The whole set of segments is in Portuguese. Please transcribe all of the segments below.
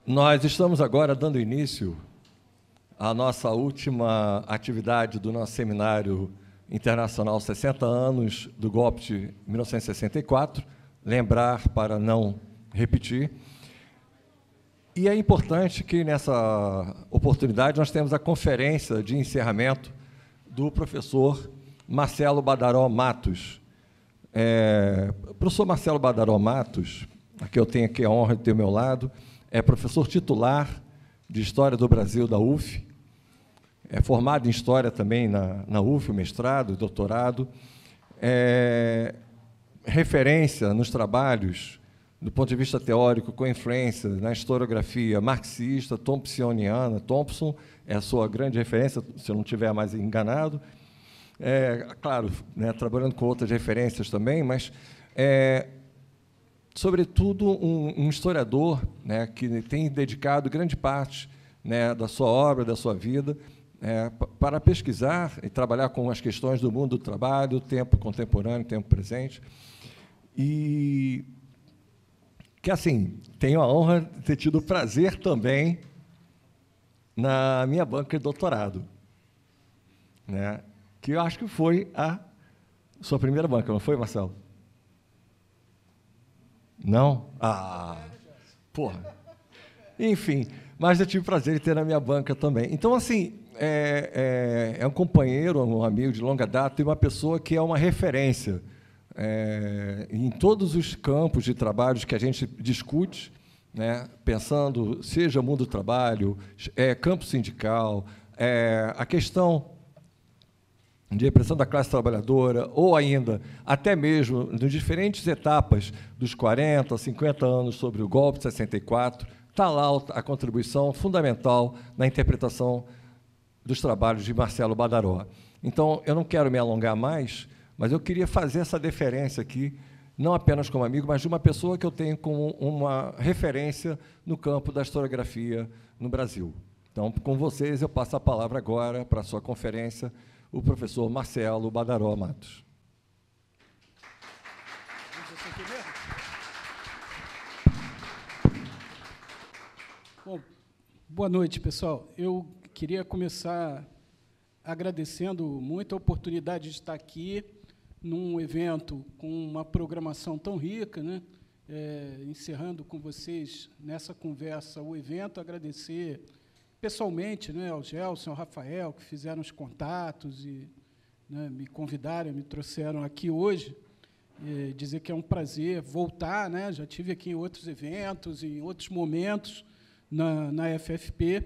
Nós estamos agora dando início à nossa última atividade do nosso seminário internacional 60 anos do golpe de 1964, lembrar para não repetir. E é importante que, nessa oportunidade, nós temos a conferência de encerramento do professor Marcelo Badaró Matos. O professor Marcelo Badaró Matos, aqui eu tenho aqui a honra de ter ao meu lado, é professor titular de História do Brasil da UF, é formado em História também na UF, o mestrado, o doutorado, é referência nos trabalhos, do ponto de vista teórico, com influência na historiografia marxista, thompsoniana. Thompson é a sua grande referência, se eu não estiver mais enganado. Claro, né, trabalhando com outras referências também, mas, sobretudo, um historiador, né, que tem dedicado grande parte, né, da sua obra, da sua vida, para pesquisar e trabalhar com as questões do mundo do trabalho, tempo contemporâneo, tempo presente, e que, assim, tenho a honra de ter tido o prazer também na minha banca de doutorado, né, que eu acho que foi a sua primeira banca, não foi, Marcelo? Não? Porra. Enfim, mas eu tive o prazer de ter na minha banca também. Então, assim, é um companheiro, um amigo de longa data e uma pessoa que é uma referência em todos os campos de trabalhos que a gente discute, né, pensando, seja mundo do trabalho, campo sindical, a questão de repressão da classe trabalhadora, ou ainda, até mesmo, nas diferentes etapas dos 40, 50 anos sobre o golpe de 64, está lá a contribuição fundamental na interpretação dos trabalhos de Marcelo Badaró. Então, eu não quero me alongar mais, mas eu queria fazer essa deferência aqui, não apenas como amigo, mas de uma pessoa que eu tenho como uma referência no campo da historiografia no Brasil. Então, com vocês, eu passo a palavra agora para a sua conferência, o professor Marcelo Badaró Matos. Bom, boa noite, pessoal. Eu queria começar agradecendo muito a oportunidade de estar aqui num evento com uma programação tão rica, né? Encerrando com vocês nessa conversa o evento, agradecer pessoalmente, né, ao Gelson, ao Rafael, que fizeram os contatos e, né, me convidaram, me trouxeram aqui hoje, dizer que é um prazer voltar, né, já tive aqui em outros eventos, em outros momentos, na FFP,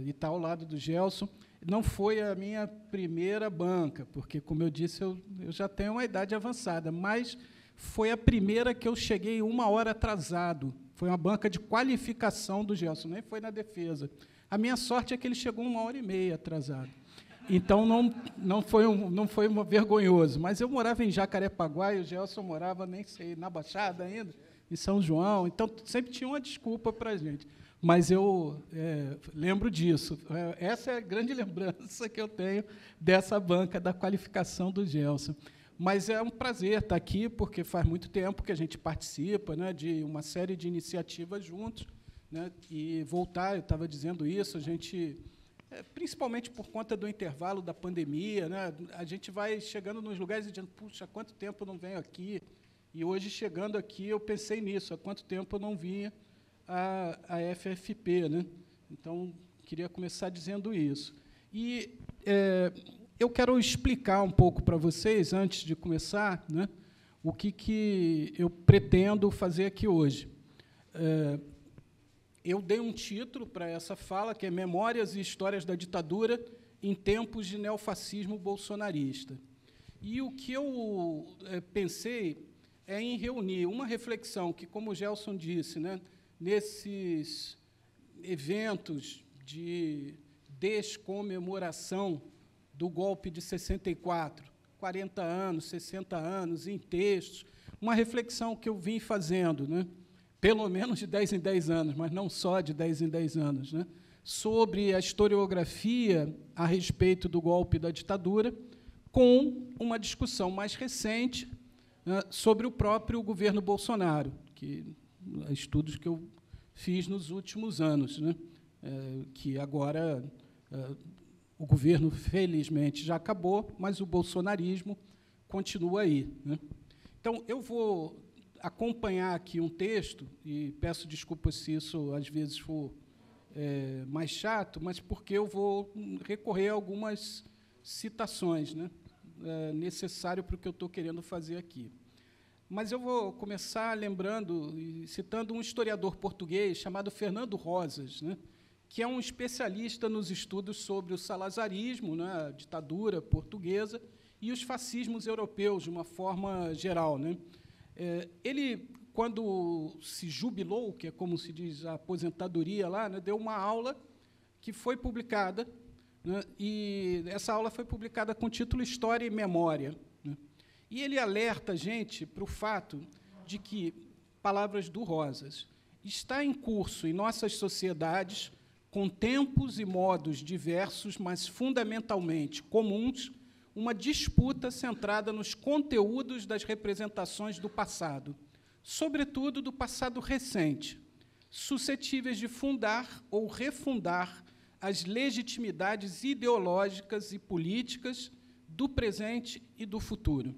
e está ao lado do Gelson. Não foi a minha primeira banca, porque, como eu disse, eu já tenho uma idade avançada, mas foi a primeira que eu cheguei 1 hora atrasado. Foi uma banca de qualificação do Gelson, nem foi na defesa. A minha sorte é que ele chegou 1h30 atrasado. Então, não foi vergonhoso. Mas eu morava em Jacarepaguá e o Gelson morava, nem sei, na Baixada ainda, em São João. Então, sempre tinha uma desculpa para a gente. Mas eu lembro disso. Essa é a grande lembrança que eu tenho dessa banca da qualificação do Gelson. Mas é um prazer estar aqui, porque faz muito tempo que a gente participa, né, de uma série de iniciativas juntos, né, e voltar, eu estava dizendo isso, a gente, principalmente por conta do intervalo da pandemia, né, a gente vai chegando nos lugares e dizendo, puxa, há quanto tempo eu não venho aqui? E hoje, chegando aqui, eu pensei nisso, há quanto tempo eu não vinha à FFP, né? Então, queria começar dizendo isso. E eu quero explicar um pouco para vocês, antes de começar, né, o que eu pretendo fazer aqui hoje. Eu dei um título para essa fala, que é Memórias e Histórias da Ditadura em Tempos de Neofascismo Bolsonarista. E o que eu pensei é em reunir uma reflexão que, como o Gelson disse, né, nesses eventos de descomemoração do golpe de 64, 40 anos, 60 anos, em textos, uma reflexão que eu vim fazendo, né, pelo menos de 10 em 10 anos, mas não só de 10 em 10 anos, né, sobre a historiografia a respeito do golpe da ditadura, com uma discussão mais recente, né, sobre o próprio governo Bolsonaro, que estudos que eu fiz nos últimos anos, né? Que agora o governo, felizmente, já acabou, mas o bolsonarismo continua aí, né? Então, eu vou acompanhar aqui um texto, e peço desculpas se isso, às vezes, for mais chato, mas porque eu vou recorrer a algumas citações, né? Necessário para o que eu estou querendo fazer aqui. Mas eu vou começar lembrando e citando um historiador português chamado Fernando Rosas, né, que é um especialista nos estudos sobre o salazarismo, né, a ditadura portuguesa, e os fascismos europeus, de uma forma geral, né. Ele, quando se jubilou, que é como se diz a aposentadoria lá, né, deu uma aula que foi publicada, né, e essa aula foi publicada com o título História e Memória, né. E ele alerta a gente para o fato de que, palavras do Rosas, está em curso em nossas sociedades, com tempos e modos diversos, mas fundamentalmente comuns, uma disputa centrada nos conteúdos das representações do passado, sobretudo do passado recente, suscetíveis de fundar ou refundar as legitimidades ideológicas e políticas do presente e do futuro.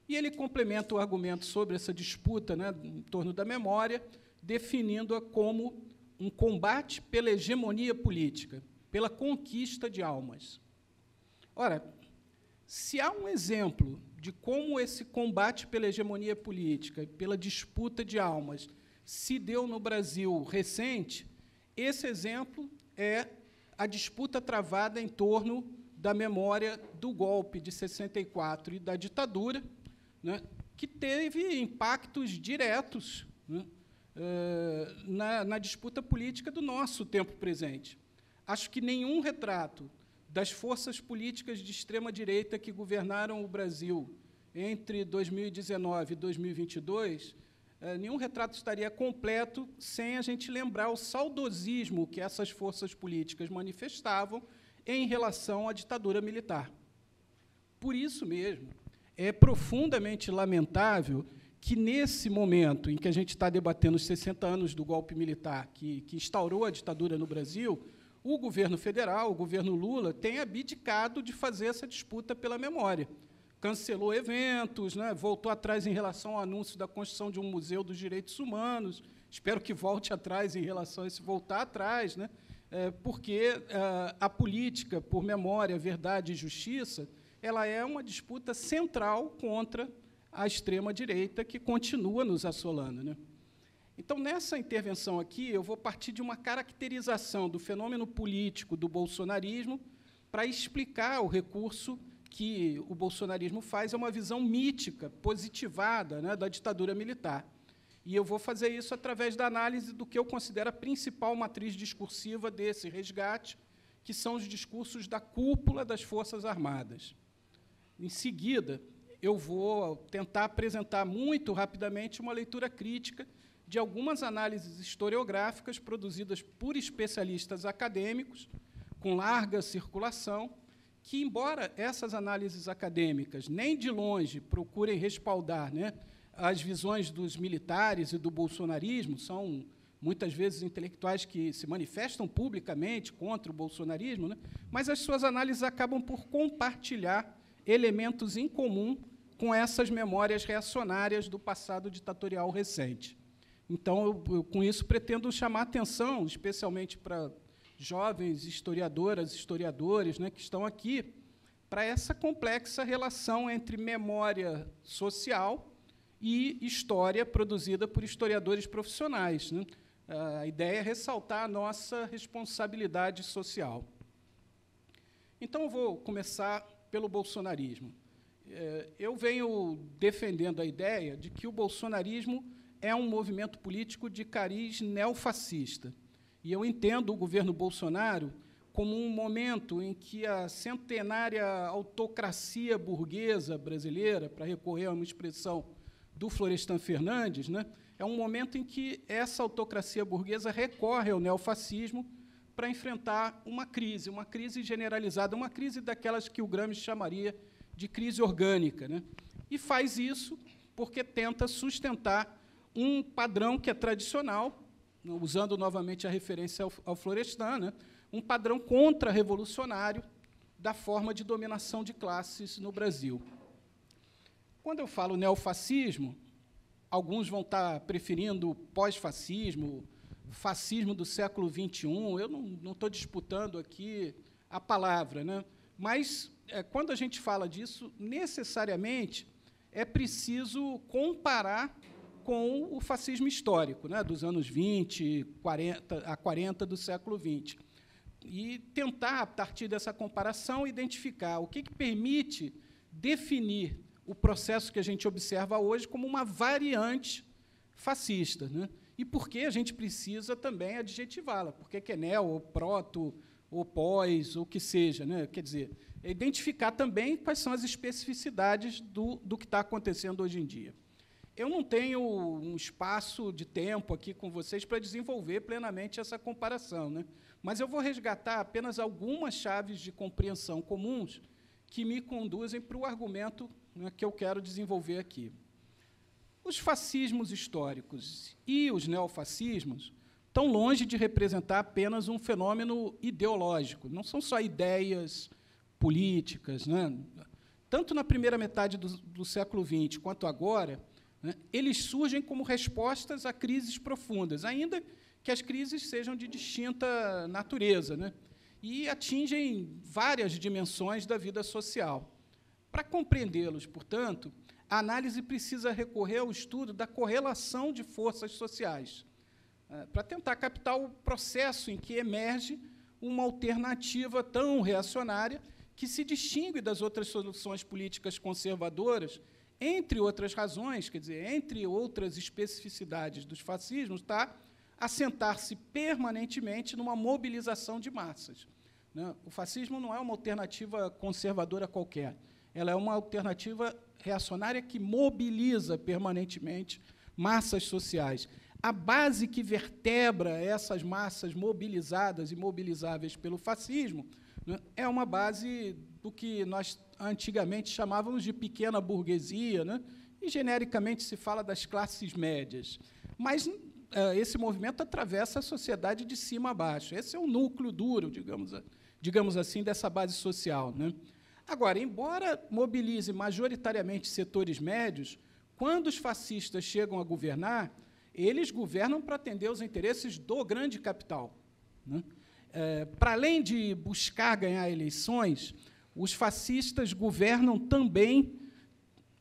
E ele complementa o argumento sobre essa disputa, né, em torno da memória, definindo-a como um combate pela hegemonia política, pela conquista de almas. Ora, se há um exemplo de como esse combate pela hegemonia política, pela disputa de almas, se deu no Brasil recente, esse exemplo é a disputa travada em torno da memória do golpe de 64 e da ditadura, né, que teve impactos diretos, né, na disputa política do nosso tempo presente. Acho que nenhum retrato das forças políticas de extrema-direita que governaram o Brasil entre 2019 e 2022, nenhum retrato estaria completo sem a gente lembrar o saudosismo que essas forças políticas manifestavam em relação à ditadura militar. Por isso mesmo, é profundamente lamentável que, nesse momento em que a gente está debatendo os 60 anos do golpe militar que instaurou a ditadura no Brasil, o governo federal, o governo Lula, tenha abdicado de fazer essa disputa pela memória. Cancelou eventos, né, voltou atrás em relação ao anúncio da construção de um museu dos direitos humanos, espero que volte atrás em relação a esse voltar atrás, né, porque a política por memória, verdade e justiça, ela é uma disputa central contra a extrema-direita que continua nos assolando, né. Então, nessa intervenção aqui, eu vou partir de uma caracterização do fenômeno político do bolsonarismo para explicar o recurso que o bolsonarismo faz a uma visão mítica, positivada, né, da ditadura militar. E eu vou fazer isso através da análise do que eu considero a principal matriz discursiva desse resgate, que são os discursos da cúpula das Forças Armadas. Em seguida, eu vou tentar apresentar muito rapidamente uma leitura crítica de algumas análises historiográficas produzidas por especialistas acadêmicos, com larga circulação, que, embora essas análises acadêmicas nem de longe procurem respaldar, né, as visões dos militares e do bolsonarismo, são muitas vezes intelectuais que se manifestam publicamente contra o bolsonarismo, né, mas as suas análises acabam por compartilhar elementos em comum com essas memórias reacionárias do passado ditatorial recente. Então, eu, com isso, pretendo chamar a atenção, especialmente para jovens historiadoras, historiadores, né, que estão aqui, para essa complexa relação entre memória social e história produzida por historiadores profissionais, né. A ideia é ressaltar a nossa responsabilidade social. Então, eu vou começar pelo bolsonarismo. Eu venho defendendo a ideia de que o bolsonarismo é um movimento político de cariz neofascista. E eu entendo o governo Bolsonaro como um momento em que a centenária autocracia burguesa brasileira, para recorrer a uma expressão do Florestan Fernandes, né, é um momento em que essa autocracia burguesa recorre ao neofascismo para enfrentar uma crise generalizada, uma crise daquelas que o Gramsci chamaria de crise orgânica, né? E faz isso porque tenta sustentar um padrão que é tradicional, usando novamente a referência ao Florestan, né, um padrão contra-revolucionário da forma de dominação de classes no Brasil. Quando eu falo neofascismo, alguns vão estar preferindo pós-fascismo, fascismo do século XXI. Eu não estou disputando aqui a palavra, né? Mas, quando a gente fala disso, necessariamente é preciso comparar com o fascismo histórico, né, dos anos 20, 40 do século XX, e tentar, a partir dessa comparação, identificar o que permite definir o processo que a gente observa hoje como uma variante fascista, né? E por que a gente precisa também adjetivá-la, por que é neo, ou proto, ou pós, ou o que seja, né? Quer dizer, identificar também quais são as especificidades do que está acontecendo hoje em dia. Eu não tenho um espaço de tempo aqui com vocês para desenvolver plenamente essa comparação, né? Mas eu vou resgatar apenas algumas chaves de compreensão comuns que me conduzem para o argumento, né, que eu quero desenvolver aqui. Os fascismos históricos e os neofascismos estão longe de representar apenas um fenômeno ideológico, não são só ideias políticas, né? Tanto na primeira metade do século XX quanto agora, né, eles surgem como respostas a crises profundas, ainda que as crises sejam de distinta natureza, né, e atingem várias dimensões da vida social. Para compreendê-los, portanto, a análise precisa recorrer ao estudo da correlação de forças sociais, para tentar captar o processo em que emerge uma alternativa tão reacionária que se distingue das outras soluções políticas conservadoras, entre outras razões, quer dizer, entre outras especificidades dos fascismos, está assentar-se permanentemente numa mobilização de massas, né? O fascismo não é uma alternativa conservadora qualquer, ela é uma alternativa reacionária que mobiliza permanentemente massas sociais. A base que vertebra essas massas mobilizadas e mobilizáveis pelo fascismo, né, é uma base do que nós antigamente chamávamos de pequena burguesia, né, e genericamente se fala das classes médias. Mas esse movimento atravessa a sociedade de cima a baixo. Esse é o núcleo duro, digamos assim, dessa base social, né? Agora, embora mobilize majoritariamente setores médios, quando os fascistas chegam a governar, eles governam para atender aos interesses do grande capital, né? Para além de buscar ganhar eleições, os fascistas governam também,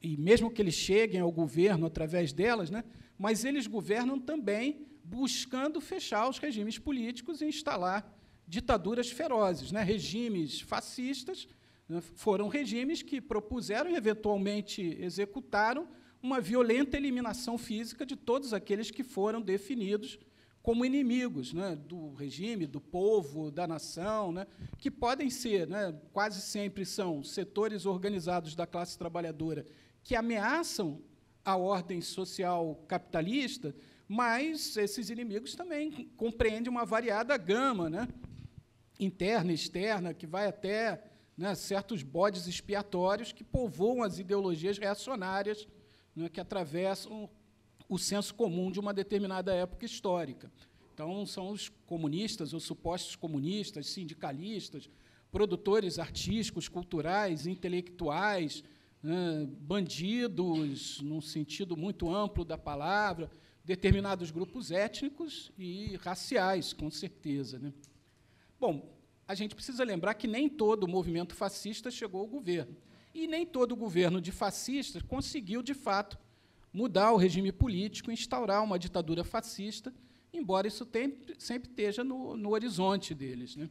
e mesmo que eles cheguem ao governo através delas, né, mas eles governam também buscando fechar os regimes políticos e instalar ditaduras ferozes, né? Regimes fascistas, né, foram regimes que propuseram e, eventualmente, executaram uma violenta eliminação física de todos aqueles que foram definidos como inimigos, né, do regime, do povo, da nação, né, que podem ser, né, quase sempre são setores organizados da classe trabalhadora que ameaçam a ordem social capitalista, mas esses inimigos também compreendem uma variada gama, né, interna e externa, que vai até, né, certos bodes expiatórios que povoam as ideologias reacionárias, né, que atravessam o senso comum de uma determinada época histórica. Então, são os comunistas, ou supostos comunistas, sindicalistas, produtores artísticos, culturais, intelectuais, né, bandidos, num sentido muito amplo da palavra, determinados grupos étnicos e raciais, com certeza, né? Bom, a gente precisa lembrar que nem todo o movimento fascista chegou ao governo, e nem todo o governo de fascistas conseguiu, de fato, mudar o regime político, instaurar uma ditadura fascista, embora isso sempre esteja no horizonte deles, né?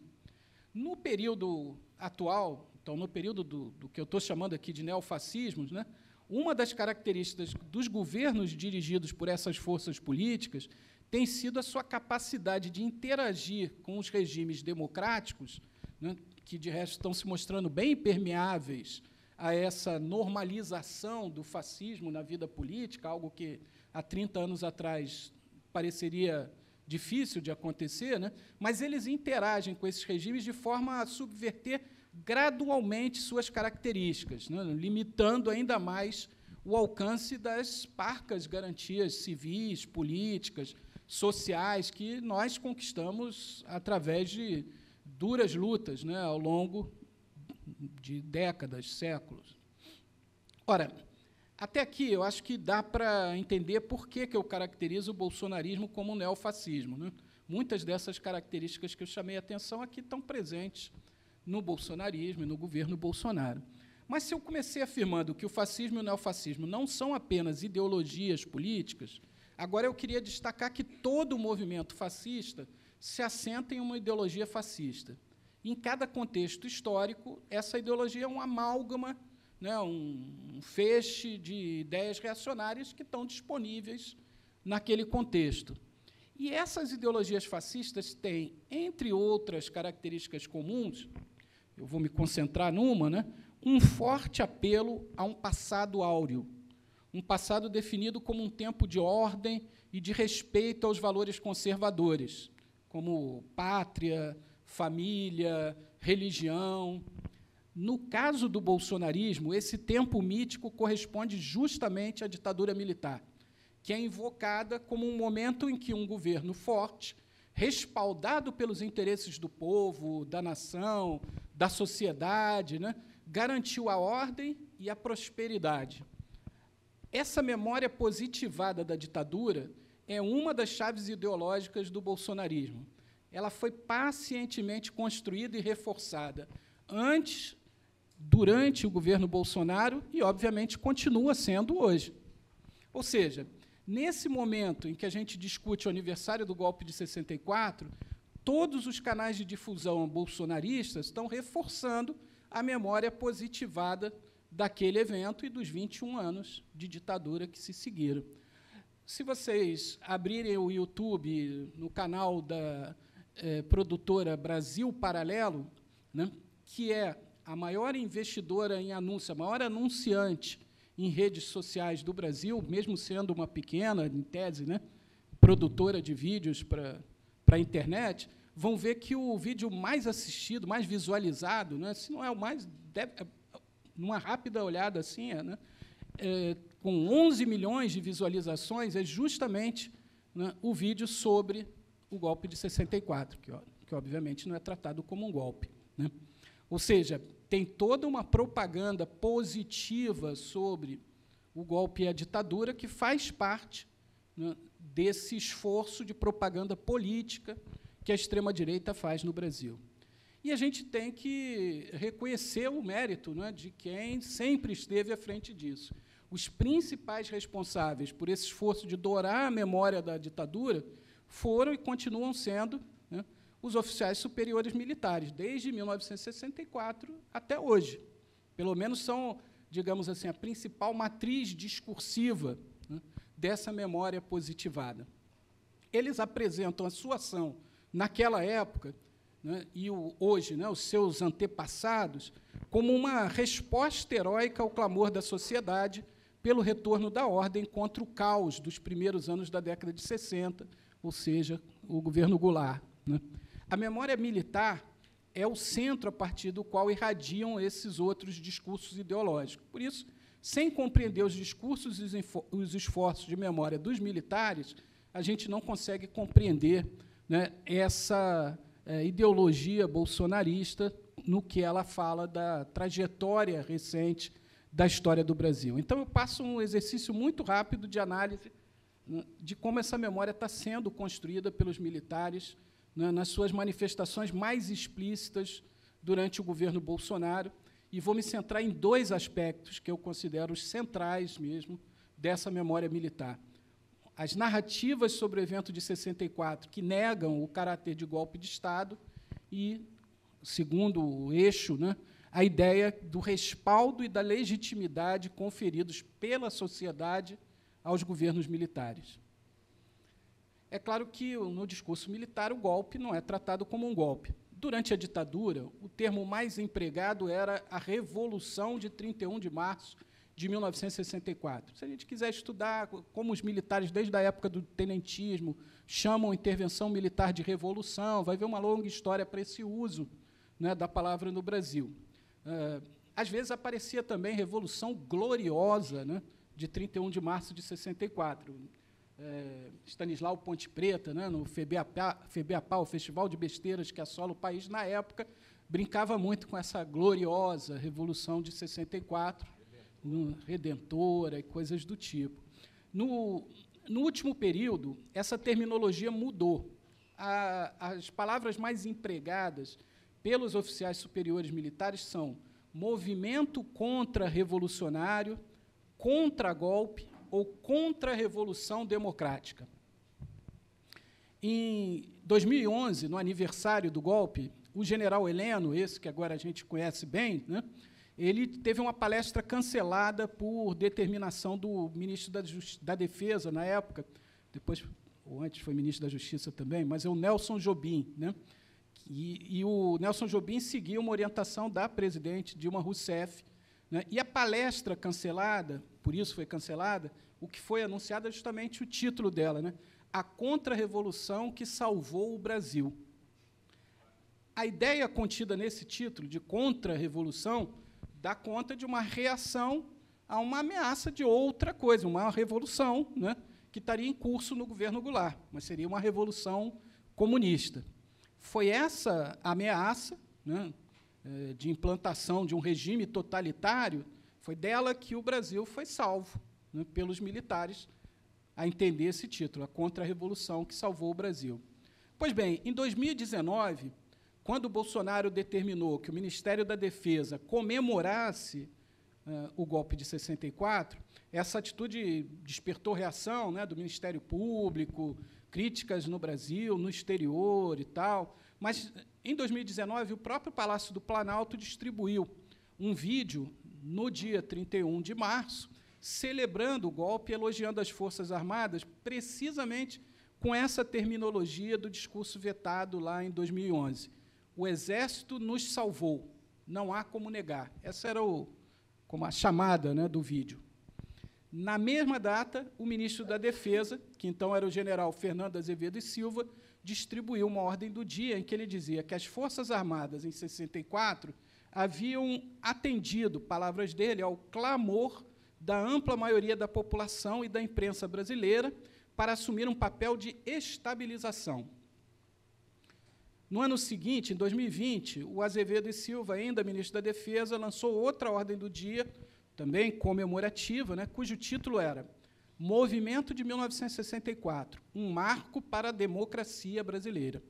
No período atual, então, no período do que eu estou chamando aqui de neofascismos, né, uma das características dos governos dirigidos por essas forças políticas tem sido a sua capacidade de interagir com os regimes democráticos, né, que, de resto, estão se mostrando bem impermeáveis a essa normalização do fascismo na vida política, algo que, há 30 anos atrás, pareceria difícil de acontecer, né? Mas eles interagem com esses regimes de forma a subverter gradualmente suas características, né, limitando ainda mais o alcance das parcas garantias civis, políticas, sociais que nós conquistamos através de duras lutas, né, ao longo de décadas, séculos. Ora, até aqui eu acho que dá para entender por que eu caracterizo o bolsonarismo como um neofascismo, né? Muitas dessas características que eu chamei a atenção aqui estão presentes no bolsonarismo e no governo Bolsonaro. Mas, se eu comecei afirmando que o fascismo e o neofascismo não são apenas ideologias políticas, agora eu queria destacar que todo o movimento fascista se assenta em uma ideologia fascista. Em cada contexto histórico, essa ideologia é um amálgama, né, um feixe de ideias reacionárias que estão disponíveis naquele contexto. E essas ideologias fascistas têm, entre outras características comuns, eu vou me concentrar numa, né, um forte apelo a um passado áureo, um passado definido como um tempo de ordem e de respeito aos valores conservadores, como pátria, família, religião. No caso do bolsonarismo, esse tempo mítico corresponde justamente à ditadura militar, que é invocada como um momento em que um governo forte, respaldado pelos interesses do povo, da nação, da sociedade, né, garantiu a ordem e a prosperidade. Essa memória positivada da ditadura é uma das chaves ideológicas do bolsonarismo. Ela foi pacientemente construída e reforçada antes, durante o governo Bolsonaro e, obviamente, continua sendo hoje. Ou seja, nesse momento em que a gente discute o aniversário do golpe de 64, todos os canais de difusão bolsonaristas estão reforçando a memória positivada daquele evento e dos 21 anos de ditadura que se seguiram. Se vocês abrirem o YouTube no canal da produtora Brasil Paralelo, né, que é a maior investidora em anúncio, a maior anunciante em redes sociais do Brasil, mesmo sendo uma pequena, em tese, né, produtora de vídeos para a internet, vão ver que o vídeo mais assistido, mais visualizado, né, se não é o mais, numa rápida olhada assim, né, com 11 milhões de visualizações, é justamente, né, o vídeo sobre o golpe de 64, que obviamente não é tratado como um golpe, né? Ou seja, tem toda uma propaganda positiva sobre o golpe e a ditadura que faz parte, né, desse esforço de propaganda política que a extrema-direita faz no Brasil. E a gente tem que reconhecer o mérito, né, de quem sempre esteve à frente disso. Os principais responsáveis por esse esforço de dourar a memória da ditadura foram e continuam sendo, né, os oficiais superiores militares, desde 1964 até hoje. Pelo menos são, digamos assim, a principal matriz discursiva, né, dessa memória positivada. Eles apresentam a sua ação naquela época, né, e hoje, né, os seus antepassados, como uma resposta heróica ao clamor da sociedade pelo retorno da ordem contra o caos dos primeiros anos da década de 60, ou seja, o governo Goulart, né. A memória militar é o centro a partir do qual irradiam esses outros discursos ideológicos. Por isso, sem compreender os discursos e os esforços de memória dos militares, a gente não consegue compreender, né, essa ideologia bolsonarista no que ela fala da trajetória recente da história do Brasil. Então, eu passo um exercício muito rápido de análise, né, de como essa memória está sendo construída pelos militares, né, nas suas manifestações mais explícitas durante o governo Bolsonaro, e vou me centrar em dois aspectos que eu considero os centrais mesmo dessa memória militar. As narrativas sobre o evento de 64, que negam o caráter de golpe de Estado, e, segundo o eixo, né, a ideia do respaldo e da legitimidade conferidos pela sociedade aos governos militares. É claro que, no discurso militar, o golpe não é tratado como um golpe. Durante a ditadura, o termo mais empregado era a Revolução de 31 de março de 1964. Se a gente quiser estudar como os militares, desde a época do tenentismo, chamam a intervenção militar de revolução, vai ver uma longa história para esse uso, né, da palavra no Brasil. Às vezes aparecia também Revolução Gloriosa, né, de 31 de março de 64. Stanislau Ponte Preta, né, no FEBEAPA, o Festival de Besteiras que assola o país na época, brincava muito com essa gloriosa Revolução de 64, redentora e coisas do tipo. No último período, essa terminologia mudou. As palavras mais empregadas pelos oficiais superiores militares são movimento contra-revolucionário, contra-golpe ou contra-revolução democrática. Em 2011, no aniversário do golpe, o general Heleno, esse que agora a gente conhece bem, né, ele teve uma palestra cancelada por determinação do ministro da Defesa, na época, depois, ou antes foi ministro da Justiça também, mas é o Nelson Jobim, né? E o Nelson Jobim seguiu uma orientação da presidente Dilma Rousseff, né? E a palestra cancelada, por isso foi cancelada, o que foi anunciado é justamente o título dela, né? A Contra-Revolução que Salvou o Brasil. A ideia contida nesse título, de Contra-Revolução, dá conta de uma reação a uma ameaça de outra coisa, uma revolução, né, que estaria em curso no governo Goulart, mas seria uma revolução comunista. Foi essa ameaça, né, de implantação de um regime totalitário, foi dela que o Brasil foi salvo, né, pelos militares, a entender esse título, a Contra-Revolução que Salvou o Brasil. Pois bem, em 2019, quando o Bolsonaro determinou que o Ministério da Defesa comemorasse o golpe de 64, essa atitude despertou reação, né, do Ministério Público, críticas no Brasil, no exterior e tal. Mas, em 2019, o próprio Palácio do Planalto distribuiu um vídeo, no dia 31 de março, celebrando o golpe e elogiando as Forças Armadas, precisamente com essa terminologia do discurso vetado lá em 2011. O Exército nos salvou, não há como negar. Essa era como a chamada, né, do vídeo. Na mesma data, o ministro da Defesa, que então era o general Fernando Azevedo e Silva, distribuiu uma ordem do dia em que ele dizia que as Forças Armadas, em 64, haviam atendido, palavras dele, ao clamor da ampla maioria da população e da imprensa brasileira para assumir um papel de estabilização. No ano seguinte, em 2020, o Azevedo e Silva, ainda ministro da Defesa, lançou outra ordem do dia, também comemorativa, né, cujo título era Movimento de 1964, um marco para a democracia brasileira.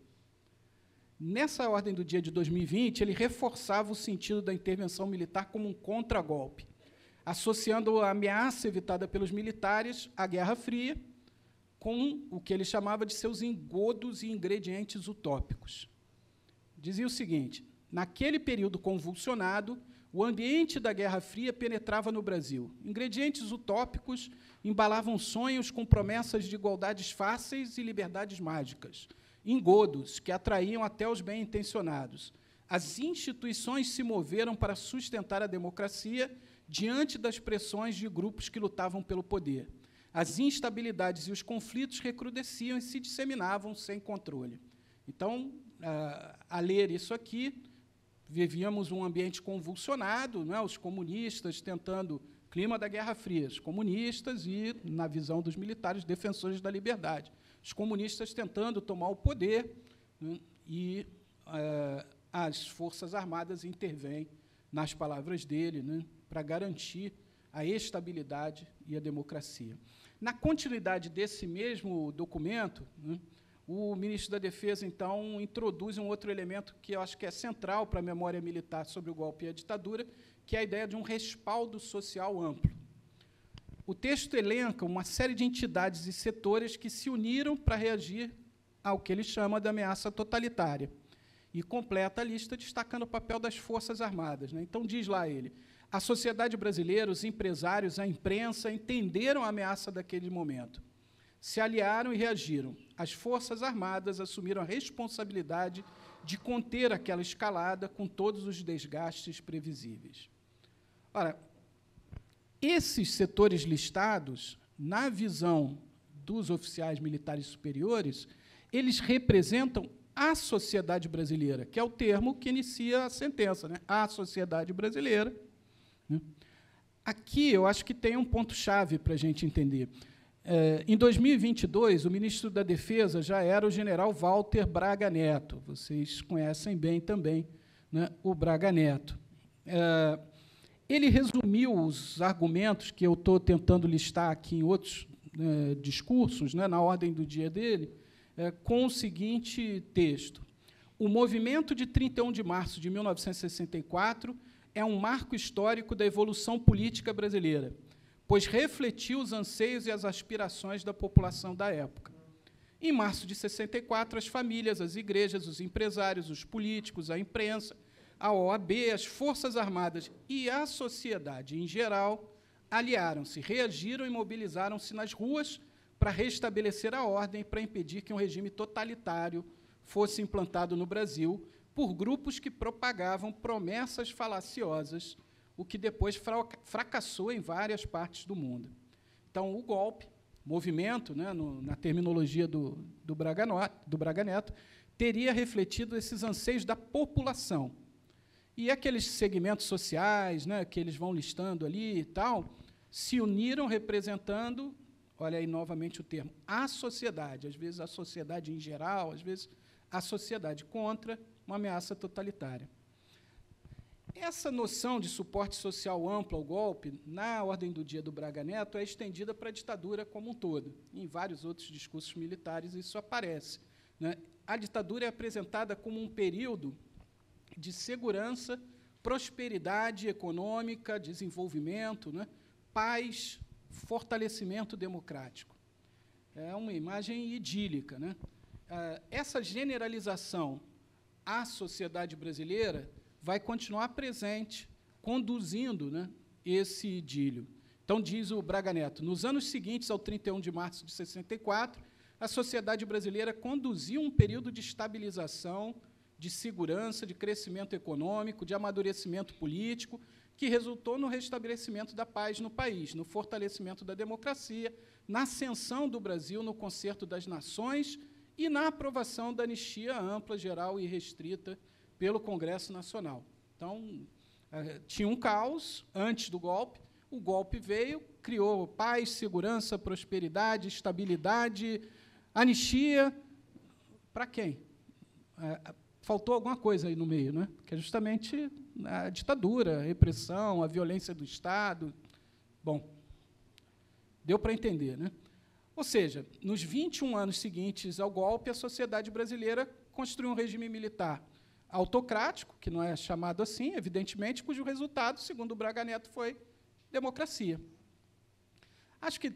Nessa ordem do dia de 2020, ele reforçava o sentido da intervenção militar como um contragolpe, associando a ameaça evitada pelos militares à Guerra Fria com o que ele chamava de seus engodos e ingredientes utópicos. Dizia o seguinte: naquele período convulsionado, o ambiente da Guerra Fria penetrava no Brasil. Ingredientes utópicos embalavam sonhos com promessas de igualdades fáceis e liberdades mágicas, engodos que atraíam até os bem-intencionados. As instituições se moveram para sustentar a democracia diante das pressões de grupos que lutavam pelo poder. As instabilidades e os conflitos recrudesciam e se disseminavam sem controle. Então, a ler isso aqui, vivíamos um ambiente convulsionado, né, os comunistas tentando, clima da Guerra Fria, os comunistas e, na visão dos militares, defensores da liberdade. Os comunistas tentando tomar o poder, né, e as Forças Armadas intervêm, nas palavras dele, né, para garantir a estabilidade e a democracia. Na continuidade desse mesmo documento, né, o ministro da Defesa, então, introduz um outro elemento que eu acho que é central para a memória militar sobre o golpe e a ditadura, que é a ideia de um respaldo social amplo. O texto elenca uma série de entidades e setores que se uniram para reagir ao que ele chama de ameaça totalitária, e completa a lista destacando o papel das Forças Armadas, né? Então, diz lá ele, a sociedade brasileira, os empresários, a imprensa entenderam a ameaça daquele momento, se aliaram e reagiram. As Forças Armadas assumiram a responsabilidade de conter aquela escalada com todos os desgastes previsíveis. Ora, esses setores listados, na visão dos oficiais militares superiores, eles representam a sociedade brasileira, que é o termo que inicia a sentença, né? A sociedade brasileira. Aqui, eu acho que tem um ponto-chave para a gente entender. Em 2022, o ministro da Defesa já era o general Walter Braga Neto. Vocês conhecem bem também, né, o Braga Neto. Ele resumiu os argumentos que eu estou tentando listar aqui em outros discursos, né, na ordem do dia dele, com o seguinte texto: o movimento de 31 de março de 1964 é um marco histórico da evolução política brasileira, pois refletiu os anseios e as aspirações da população da época. Em março de 64, as famílias, as igrejas, os empresários, os políticos, a imprensa, a OAB, as Forças Armadas e a sociedade em geral aliaram-se, reagiram e mobilizaram-se nas ruas para restabelecer a ordem e para impedir que um regime totalitário fosse implantado no Brasil por grupos que propagavam promessas falaciosas, o que depois fracassou em várias partes do mundo. Então, o golpe, movimento, né, na terminologia do Braga Neto, teria refletido esses anseios da população. E aqueles segmentos sociais, né, que eles vão listando ali e tal, se uniram representando, olha aí novamente o termo, a sociedade, às vezes a sociedade em geral, às vezes a sociedade contra uma ameaça totalitária. Essa noção de suporte social amplo ao golpe, na ordem do dia do Braga Neto, é estendida para a ditadura como um todo. Em vários outros discursos militares isso aparece, né? A ditadura é apresentada como um período de segurança, prosperidade econômica, desenvolvimento, né? Paz, fortalecimento democrático. É uma imagem idílica, né? Essa generalização à sociedade brasileira vai continuar presente, conduzindo, né, esse idílio. Então, diz o Braga Neto, nos anos seguintes ao 31 de março de 64, a sociedade brasileira conduziu um período de estabilização, de segurança, de crescimento econômico, de amadurecimento político, que resultou no restabelecimento da paz no país, no fortalecimento da democracia, na ascensão do Brasil no concerto das nações e na aprovação da anistia ampla, geral e restrita pelo Congresso Nacional. Então, tinha um caos antes do golpe, o golpe veio, criou paz, segurança, prosperidade, estabilidade, anistia. Para quem? Faltou alguma coisa aí no meio, né? Que é justamente a ditadura, a repressão, a violência do Estado. Bom, deu para entender, né? Ou seja, nos 21 anos seguintes ao golpe, a sociedade brasileira construiu um regime militar autocrático, que não é chamado assim, evidentemente, cujo resultado, segundo o Braga Neto, foi democracia. Acho que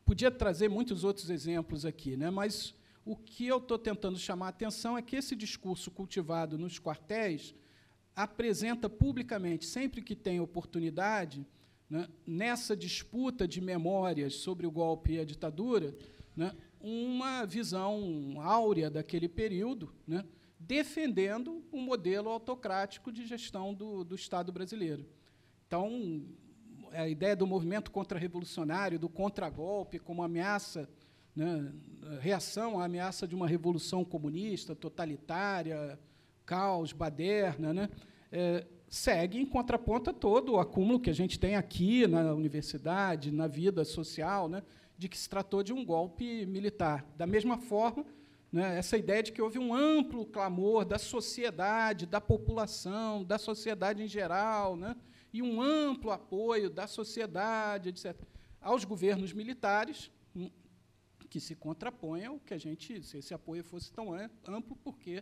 podia trazer muitos outros exemplos aqui, né? Mas o que eu estou tentando chamar a atenção é que esse discurso cultivado nos quartéis apresenta publicamente, sempre que tem oportunidade, né, nessa disputa de memórias sobre o golpe e a ditadura, né, uma visão áurea daquele período, né, defendendo um modelo autocrático de gestão do Estado brasileiro. Então, a ideia do movimento contra-revolucionário, do contragolpe, como ameaça, né, reação à ameaça de uma revolução comunista, totalitária, caos, baderna, né, segue em contraponto a todo o acúmulo que a gente tem aqui na universidade, na vida social, né, de que se tratou de um golpe militar. Da mesma forma, né, essa ideia de que houve um amplo clamor da sociedade, da população, da sociedade em geral, né, e um amplo apoio da sociedade, etc., aos governos militares, que se contrapõem ao que a gente, se esse apoio fosse tão amplo, porque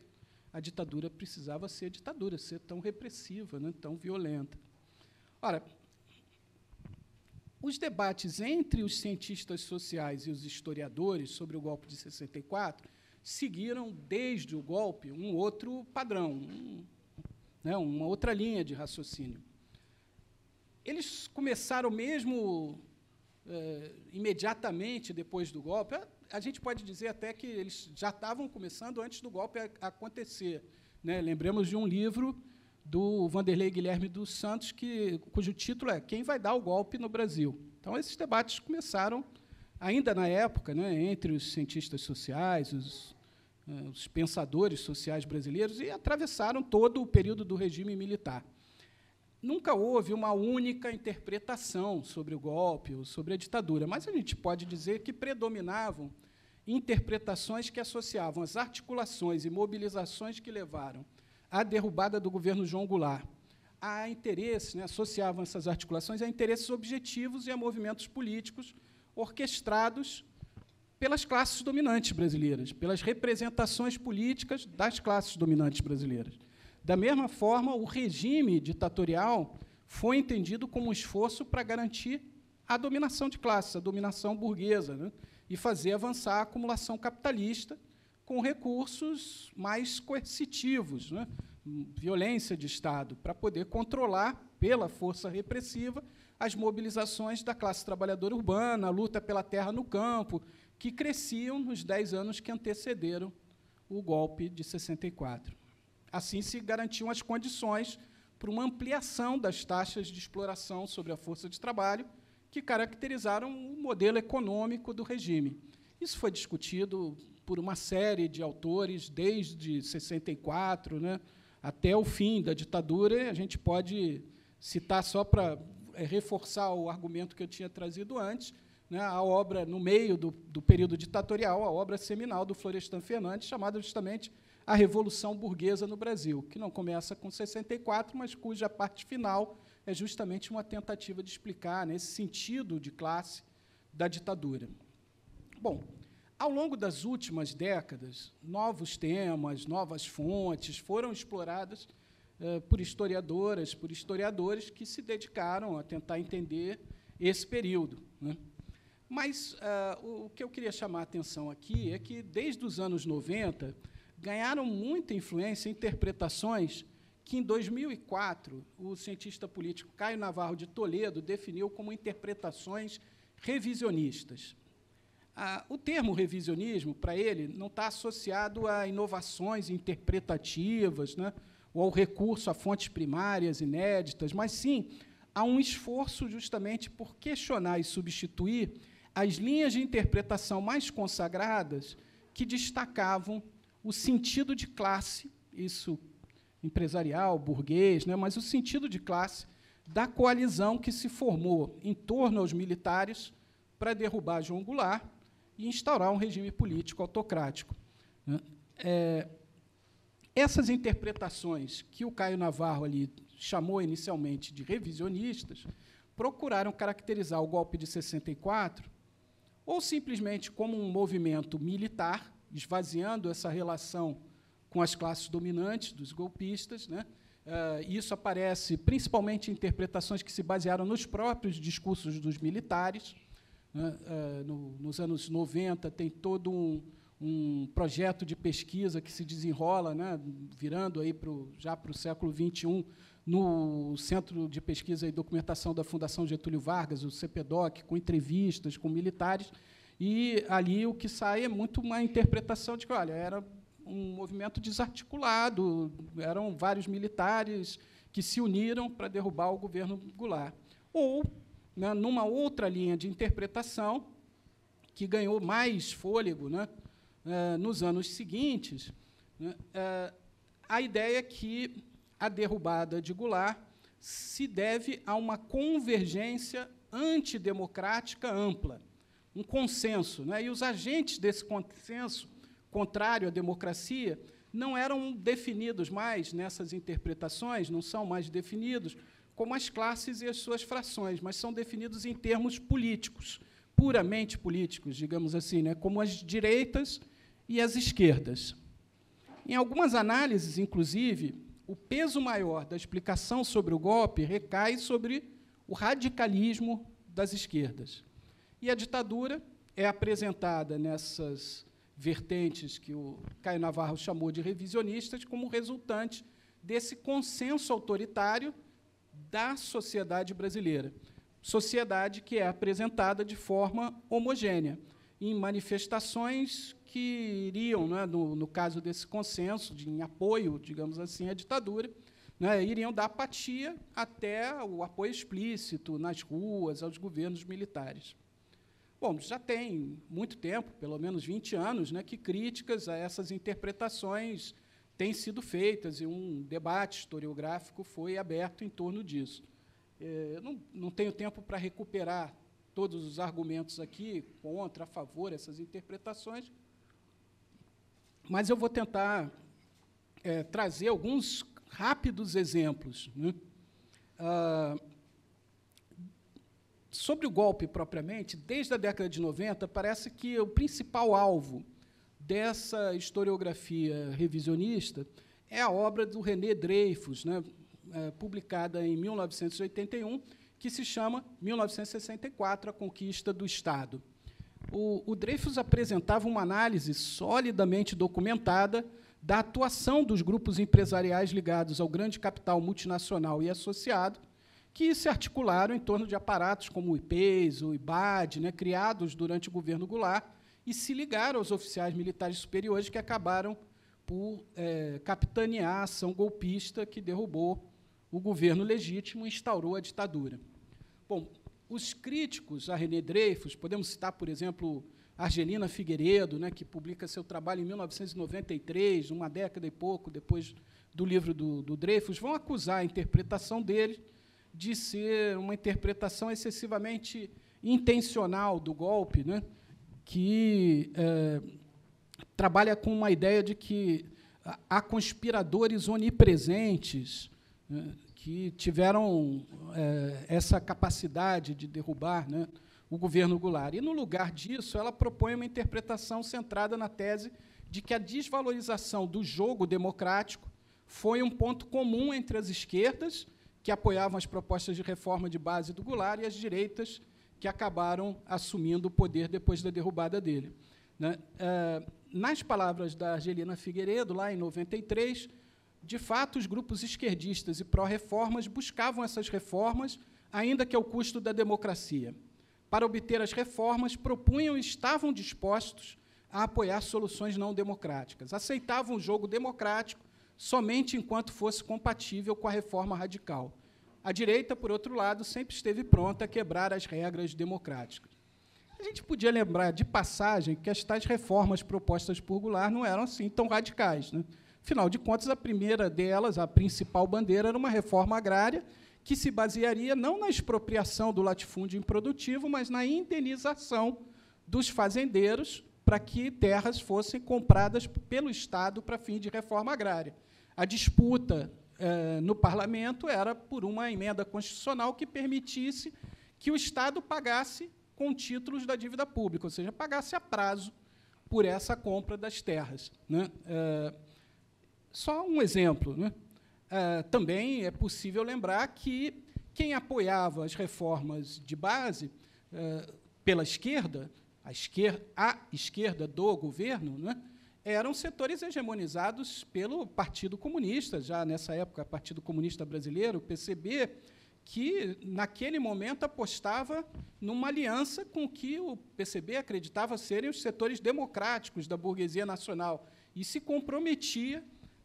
a ditadura precisava ser ditadura, ser tão repressiva, né, tão violenta. Ora, os debates entre os cientistas sociais e os historiadores sobre o golpe de 64 seguiram, desde o golpe, um outro padrão, né, uma outra linha de raciocínio. Eles começaram mesmo imediatamente depois do golpe. A gente pode dizer até que eles já estavam começando antes do golpe acontecer, né? Lembremos de um livro do Vanderlei Guilherme dos Santos, cujo título é Quem vai dar o golpe no Brasil? Então, esses debates começaram ainda na época, né, entre os cientistas sociais, os pensadores sociais brasileiros, e atravessaram todo o período do regime militar. nunca houve uma única interpretação sobre o golpe ou sobre a ditadura, mas a gente pode dizer que predominavam interpretações que associavam as articulações e mobilizações que levaram à derrubada do governo João Goulart a interesses, associavam essas articulações a interesses objetivos e a movimentos políticos orquestrados pelas classes dominantes brasileiras, pelas representações políticas das classes dominantes brasileiras. Da mesma forma, o regime ditatorial foi entendido como um esforço para garantir a dominação de classes, a dominação burguesa, e fazer avançar a acumulação capitalista com recursos mais coercitivos, violência de Estado, para poder controlar, pela força repressiva, as mobilizações da classe trabalhadora urbana, a luta pela terra no campo, que cresciam nos 10 anos que antecederam o golpe de 64. Assim se garantiam as condições para uma ampliação das taxas de exploração sobre a força de trabalho que caracterizaram o modelo econômico do regime. Isso foi discutido por uma série de autores desde 64, até o fim da ditadura. A gente pode citar, só para reforçar o argumento que eu tinha trazido antes, a obra, no meio do período ditatorial, a obra seminal do Florestan Fernandes, chamada justamente A Revolução Burguesa no Brasil, que não começa com 64, mas cuja parte final é justamente uma tentativa de explicar esse sentido de classe da ditadura. Bom, ao longo das últimas décadas, novos temas, novas fontes foram exploradas por historiadoras, por historiadores que se dedicaram a tentar entender esse período. Mas o que eu queria chamar a atenção aqui é que, desde os anos 90, ganharam muita influência interpretações que, em 2004, o cientista político Caio Navarro de Toledo definiu como interpretações revisionistas. O termo revisionismo, para ele, não está associado a inovações interpretativas, ou ao recurso a fontes primárias inéditas, mas, sim, a um esforço justamente por questionar e substituir as linhas de interpretação mais consagradas que destacavam o sentido de classe, isso empresarial, burguês, mas o sentido de classe da coalizão que se formou em torno aos militares para derrubar João Goulart e instaurar um regime político autocrático. Essas interpretações que o Caio Navarro ali chamou inicialmente de revisionistas procuraram caracterizar o golpe de 64 ou simplesmente como um movimento militar, esvaziando essa relação com as classes dominantes dos golpistas. Isso aparece principalmente em interpretações que se basearam nos próprios discursos dos militares. Nos anos 90, tem todo um projeto de pesquisa que se desenrola, virando aí já para o século XXI, no Centro de Pesquisa e Documentação da Fundação Getúlio Vargas, o CPDOC, com entrevistas com militares, e ali o que sai é muito uma interpretação de que, olha, era um movimento desarticulado, eram vários militares que se uniram para derrubar o governo Goulart. Ou, numa outra linha de interpretação, que ganhou mais fôlego nos anos seguintes, a ideia é que a derrubada de Goulart se deve a uma convergência antidemocrática ampla, um consenso. E os agentes desse consenso, contrário à democracia, não eram definidos mais nessas interpretações, não são mais definidos como as classes e as suas frações, mas são definidos em termos políticos, puramente políticos, digamos assim, como as direitas e as esquerdas. Em algumas análises, inclusive, o peso maior da explicação sobre o golpe recai sobre o radicalismo das esquerdas. E a ditadura é apresentada nessas vertentes que o Caio Navarro chamou de revisionistas como resultante desse consenso autoritário da sociedade brasileira, sociedade que é apresentada de forma homogênea, em manifestações que iriam, no caso desse consenso, em apoio, digamos assim, à ditadura, iriam da apatia até o apoio explícito nas ruas aos governos militares. Bom, já tem muito tempo, pelo menos 20 anos, que críticas a essas interpretações têm sido feitas, e um debate historiográfico foi aberto em torno disso. Não tenho tempo para recuperar todos os argumentos aqui, contra, a favor, essas interpretações, mas eu vou tentar trazer alguns rápidos exemplos, né? Sobre o golpe propriamente, desde a década de 90, parece que o principal alvo dessa historiografia revisionista é a obra do René Dreyfus, né, publicada em 1981, que se chama 1964, A Conquista do Estado. O Dreyfus apresentava uma análise solidamente documentada da atuação dos grupos empresariais ligados ao grande capital multinacional e associado, que se articularam em torno de aparatos como o IPES, o IBAD, né, criados durante o governo Goulart, e se ligaram aos oficiais militares superiores que acabaram por capitanear a ação golpista que derrubou o governo legítimo e instaurou a ditadura. Bom, os críticos a René Dreyfus, podemos citar, por exemplo, Argelina Figueiredo, né, que publica seu trabalho em 1993, uma década e pouco depois do livro do Dreyfus, vão acusar a interpretação dele de ser uma interpretação excessivamente intencional do golpe, né, que trabalha com uma ideia de que há conspiradores onipresentes, né, que tiveram essa capacidade de derrubar, né, o governo Goulart. E, no lugar disso, ela propõe uma interpretação centrada na tese de que a desvalorização do jogo democrático foi um ponto comum entre as esquerdas, que apoiavam as propostas de reforma de base do Goulart, e as direitas, que acabaram assumindo o poder depois da derrubada dele, né? Nas palavras da Argelina Figueiredo, lá em 93, de fato, os grupos esquerdistas e pró-reformas buscavam essas reformas, ainda que ao custo da democracia. Para obter as reformas, propunham e estavam dispostos a apoiar soluções não democráticas. Aceitavam o jogo democrático somente enquanto fosse compatível com a reforma radical. A direita, por outro lado, sempre esteve pronta a quebrar as regras democráticas. A gente podia lembrar, de passagem, que as tais reformas propostas por Goulart não eram assim tão radicais, né? Afinal de contas, a primeira delas, a principal bandeira, era uma reforma agrária que se basearia não na expropriação do latifúndio improdutivo, mas na indenização dos fazendeiros para que terras fossem compradas pelo Estado para fim de reforma agrária. A disputa no parlamento era por uma emenda constitucional que permitisse que o Estado pagasse com títulos da dívida pública, ou seja, pagasse a prazo por essa compra das terras, né? Só um exemplo, né? Também é possível lembrar que quem apoiava as reformas de base pela esquerda, a esquerda do governo, né, eram setores hegemonizados pelo Partido Comunista, já nessa época, Partido Comunista Brasileiro, o PCB, que, naquele momento, apostava numa aliança com que o PCB acreditava serem os setores democráticos da burguesia nacional e se comprometia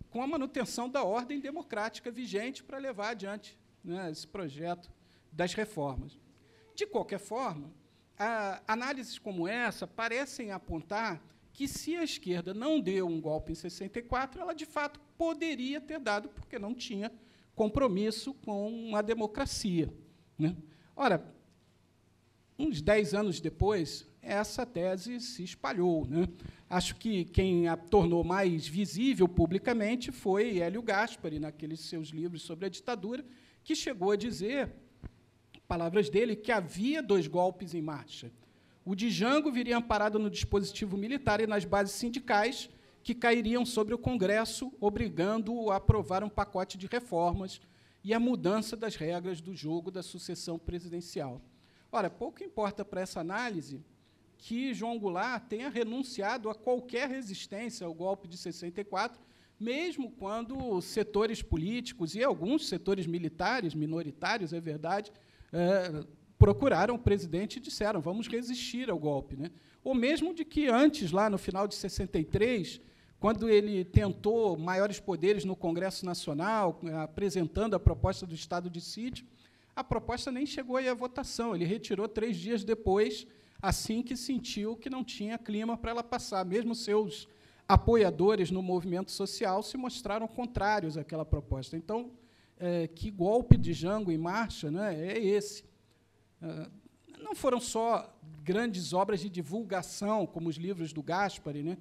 com a manutenção da ordem democrática vigente para levar adiante, né, esse projeto das reformas. De qualquer forma, análises como essa parecem apontar que, se a esquerda não deu um golpe em 64, ela, de fato, poderia ter dado, porque não tinha compromisso com a democracia, né? Ora, uns 10 anos depois, essa tese se espalhou, né? Acho que quem a tornou mais visível publicamente foi Hélio Gaspari, naqueles seus livros sobre a ditadura, que chegou a dizer, palavras dele, que havia 2 golpes em marcha. O de Jango viria amparado no dispositivo militar e nas bases sindicais, que cairiam sobre o Congresso, obrigando-o a aprovar um pacote de reformas e a mudança das regras do jogo da sucessão presidencial. Ora, pouco importa para essa análise que João Goulart tenha renunciado a qualquer resistência ao golpe de 64, mesmo quando setores políticos e alguns setores militares, minoritários, é verdade, procuraram o presidente e disseram, vamos resistir ao golpe, né? Ou mesmo de que antes, lá no final de 63, quando ele tentou maiores poderes no Congresso Nacional, apresentando a proposta do estado de sítio, a proposta nem chegou aí à votação, ele retirou 3 dias depois, assim que sentiu que não tinha clima para ela passar. Mesmo seus apoiadores no movimento social se mostraram contrários àquela proposta. Então, que golpe de Jango em marcha, né, é esse? Não foram só grandes obras de divulgação, como os livros do Gaspari, né,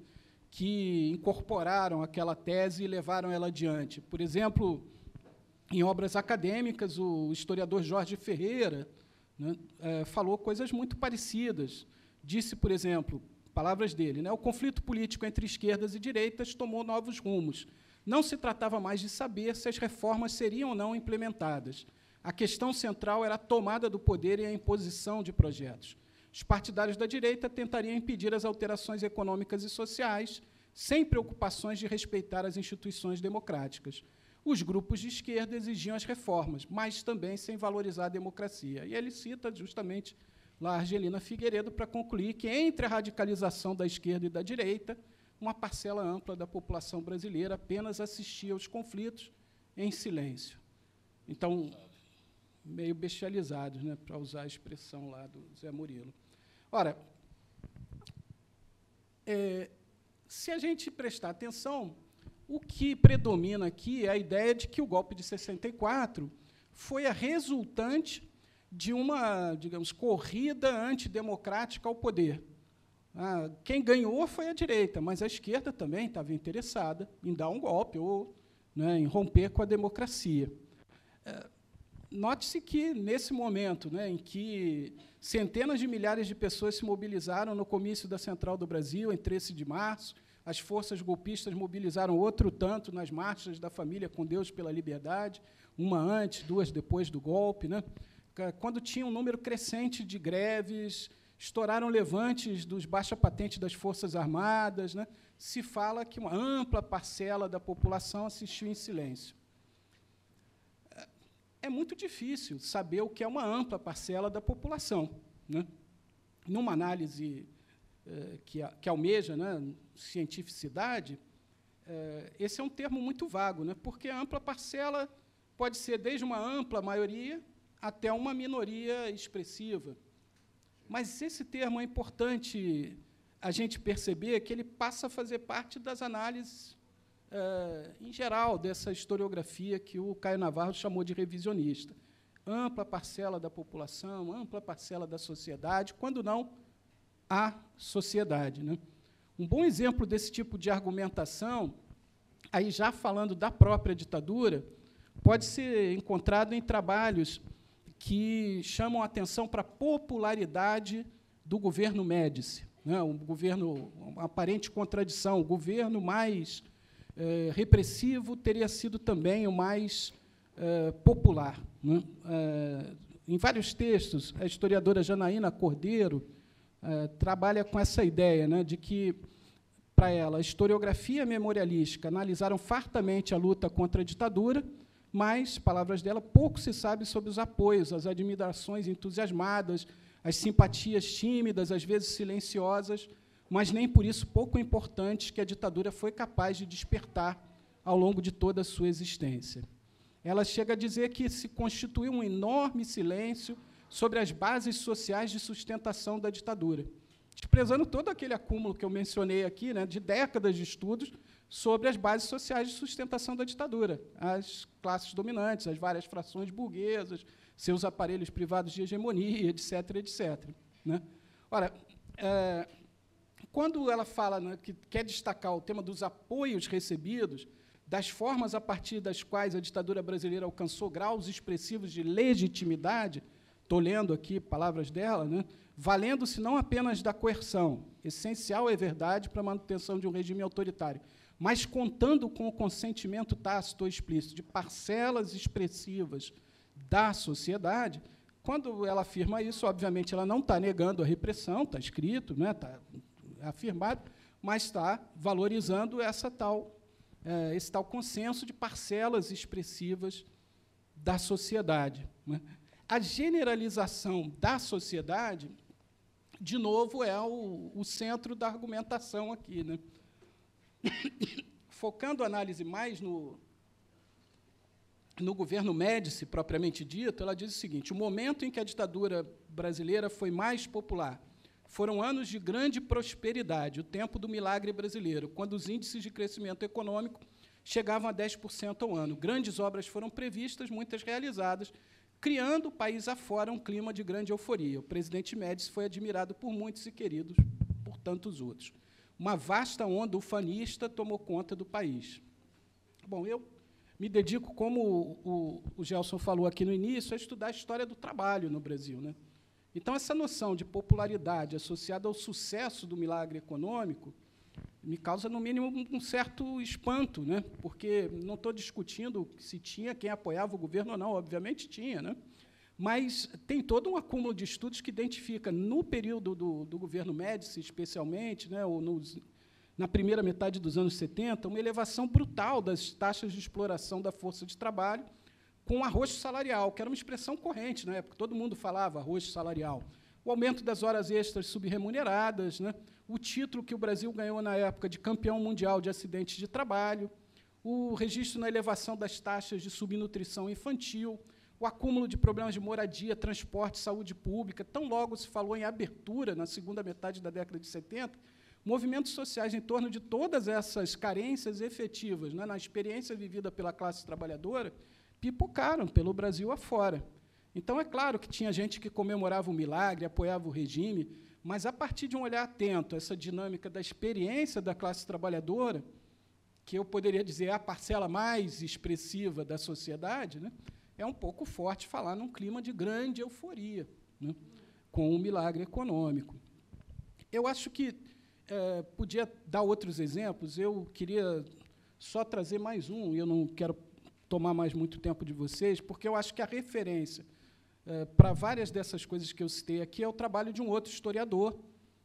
que incorporaram aquela tese e levaram ela adiante. Por exemplo, em obras acadêmicas, o historiador Jorge Ferreira, né, falou coisas muito parecidas. Disse, por exemplo, palavras dele, né, o conflito político entre esquerdas e direitas tomou novos rumos. Não se tratava mais de saber se as reformas seriam ou não implementadas. A questão central era a tomada do poder e a imposição de projetos. Os partidários da direita tentariam impedir as alterações econômicas e sociais, sem preocupações de respeitar as instituições democráticas. Os grupos de esquerda exigiam as reformas, mas também sem valorizar a democracia. E ele cita justamente lá a Argelina Figueiredo para concluir que, entre a radicalização da esquerda e da direita, uma parcela ampla da população brasileira apenas assistia aos conflitos em silêncio. Então, meio bestializados, né, para usar a expressão lá do Zé Murilo. Ora, se a gente prestar atenção, o que predomina aqui é a ideia de que o golpe de 64 foi a resultante de uma, digamos, corrida antidemocrática ao poder. Quem ganhou foi a direita, mas a esquerda também estava interessada em dar um golpe ou, né, em romper com a democracia. Note-se que, nesse momento, né, em que centenas de milhares de pessoas se mobilizaram no comício da Central do Brasil, em 13 de março, as forças golpistas mobilizaram outro tanto nas marchas da Família com Deus pela Liberdade, uma antes, duas depois do golpe, né? Quando tinha um número crescente de greves, estouraram levantes dos baixa-patente das Forças Armadas, né? Se fala que uma ampla parcela da população assistiu em silêncio. É muito difícil saber o que é uma ampla parcela da população, né? Numa análise que almeja, né, cientificidade, esse é um termo muito vago, né, porque a ampla parcela pode ser desde uma ampla maioria até uma minoria expressiva. Mas esse termo é importante a gente perceber que ele passa a fazer parte das análises, em geral, dessa historiografia que o Caio Navarro chamou de revisionista. Ampla parcela da população, ampla parcela da sociedade, quando não a sociedade, né? Um bom exemplo desse tipo de argumentação, aí já falando da própria ditadura, pode ser encontrado em trabalhos que chamam a atenção para a popularidade do governo Médici, né? Um governo, uma aparente contradição, o governo mais repressivo teria sido também o mais popular, né? Em vários textos, a historiadora Janaína Cordeiro trabalha com essa ideia, né, de que, para ela, a historiografia memorialística analisaram fartamente a luta contra a ditadura, mas, palavras dela, pouco se sabe sobre os apoios, as admirações entusiasmadas, as simpatias tímidas, às vezes silenciosas, mas nem por isso pouco importantes que a ditadura foi capaz de despertar ao longo de toda a sua existência. Ela chega a dizer que se constituiu um enorme silêncio sobre as bases sociais de sustentação da ditadura, desprezando todo aquele acúmulo que eu mencionei aqui, né, de décadas de estudos sobre as bases sociais de sustentação da ditadura, as classes dominantes, as várias frações burguesas, seus aparelhos privados de hegemonia, etc., etc., né? Ora, quando ela fala, né, que quer destacar o tema dos apoios recebidos, das formas a partir das quais a ditadura brasileira alcançou graus expressivos de legitimidade, estou lendo aqui palavras dela, né, valendo-se não apenas da coerção, essencial é verdade para a manutenção de um regime autoritário, mas contando com o consentimento tácito ou explícito de parcelas expressivas da sociedade. Quando ela afirma isso, obviamente, ela não está negando a repressão, está escrito, né, está afirmado, mas está valorizando esse tal consenso de parcelas expressivas da sociedade, né? A generalização da sociedade, de novo, é o centro da argumentação aqui, né? Focando a análise mais no governo Médici, propriamente dito, ela diz o seguinte: o momento em que a ditadura brasileira foi mais popular foram anos de grande prosperidade, o tempo do milagre brasileiro, quando os índices de crescimento econômico chegavam a 10% ao ano. Grandes obras foram previstas, muitas realizadas, criando, país afora, um clima de grande euforia. O presidente Médici foi admirado por muitos e querido por tantos outros. Uma vasta onda ufanista tomou conta do país. Bom, eu me dedico, como o Gelson falou aqui no início, a estudar a história do trabalho no Brasil, né? Então, essa noção de popularidade associada ao sucesso do milagre econômico me causa, no mínimo, um certo espanto, né? Porque não estou discutindo se tinha quem apoiava o governo ou não, obviamente tinha, né? Mas tem todo um acúmulo de estudos que identifica, no período do governo Médici, especialmente, né, ou na primeira metade dos anos 70, uma elevação brutal das taxas de exploração da força de trabalho, com arroxo salarial, que era uma expressão corrente na época, todo mundo falava arroxo salarial. O aumento das horas extras subremuneradas, né, o título que o Brasil ganhou na época de campeão mundial de acidentes de trabalho, o registro na elevação das taxas de subnutrição infantil, o acúmulo de problemas de moradia, transporte, saúde pública. Tão logo se falou em abertura, na segunda metade da década de 70, movimentos sociais em torno de todas essas carências efetivas, né, na experiência vivida pela classe trabalhadora, pipocaram pelo Brasil afora. Então, é claro que tinha gente que comemorava o milagre, apoiava o regime, mas, a partir de um olhar atento a essa dinâmica da experiência da classe trabalhadora, que eu poderia dizer é a parcela mais expressiva da sociedade, né, é um pouco forte falar num clima de grande euforia, né, com o milagre econômico. Eu acho que podia dar outros exemplos, eu queria só trazer mais um, e eu não quero tomar mais muito tempo de vocês, porque eu acho que a referência para várias dessas coisas que eu citei aqui é o trabalho de um outro historiador,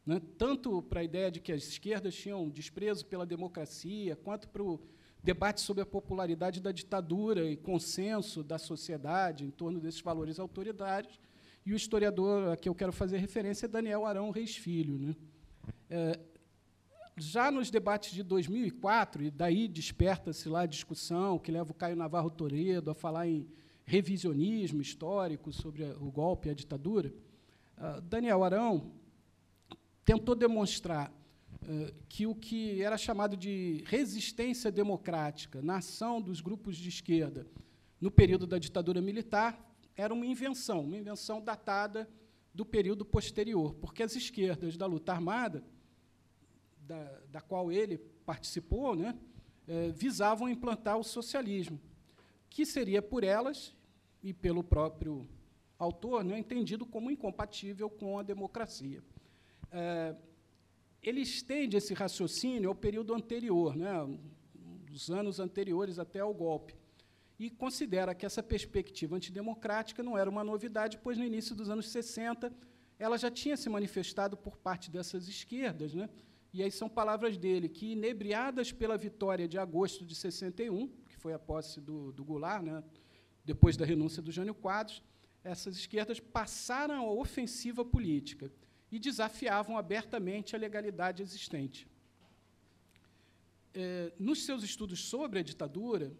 né, tanto para a ideia de que as esquerdas tinham desprezo pela democracia, quanto para o debate sobre a popularidade da ditadura e consenso da sociedade em torno desses valores autoritários. E o historiador a que eu quero fazer referência é Daniel Arão Reis Filho, né. Já nos debates de 2004, e daí desperta-se lá a discussão que leva o Caio Navarro Toledo a falar em revisionismo histórico sobre o golpe e a ditadura, Daniel Arão tentou demonstrar que o que era chamado de resistência democrática na ação dos grupos de esquerda no período da ditadura militar era uma invenção datada do período posterior, porque as esquerdas da luta armada, da qual ele participou, né, visavam implantar o socialismo, que seria, por elas e pelo próprio autor, né, entendido como incompatível com a democracia. Ele estende esse raciocínio ao período anterior, né, os anos anteriores até ao golpe, e considera que essa perspectiva antidemocrática não era uma novidade, pois, no início dos anos 60, ela já tinha se manifestado por parte dessas esquerdas, né, e aí são palavras dele, que, inebriadas pela vitória de agosto de 61, que foi a posse do Goulart, né, depois da renúncia do Jânio Quadros, essas esquerdas passaram a ofensiva política e desafiavam abertamente a legalidade existente. Nos seus estudos sobre a ditadura,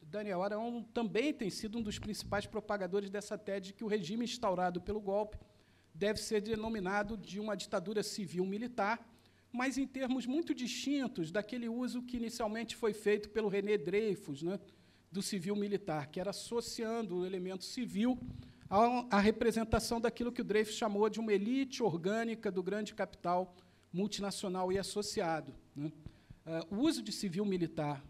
Daniel Arão também tem sido um dos principais propagadores dessa tese de que o regime instaurado pelo golpe deve ser denominado de uma ditadura civil-militar, mas em termos muito distintos daquele uso que inicialmente foi feito pelo René Dreyfus, né, do civil-militar, que era associando o elemento civil à representação daquilo que o Dreyfus chamou de uma elite orgânica do grande capital multinacional e associado, né. O uso de civil-militar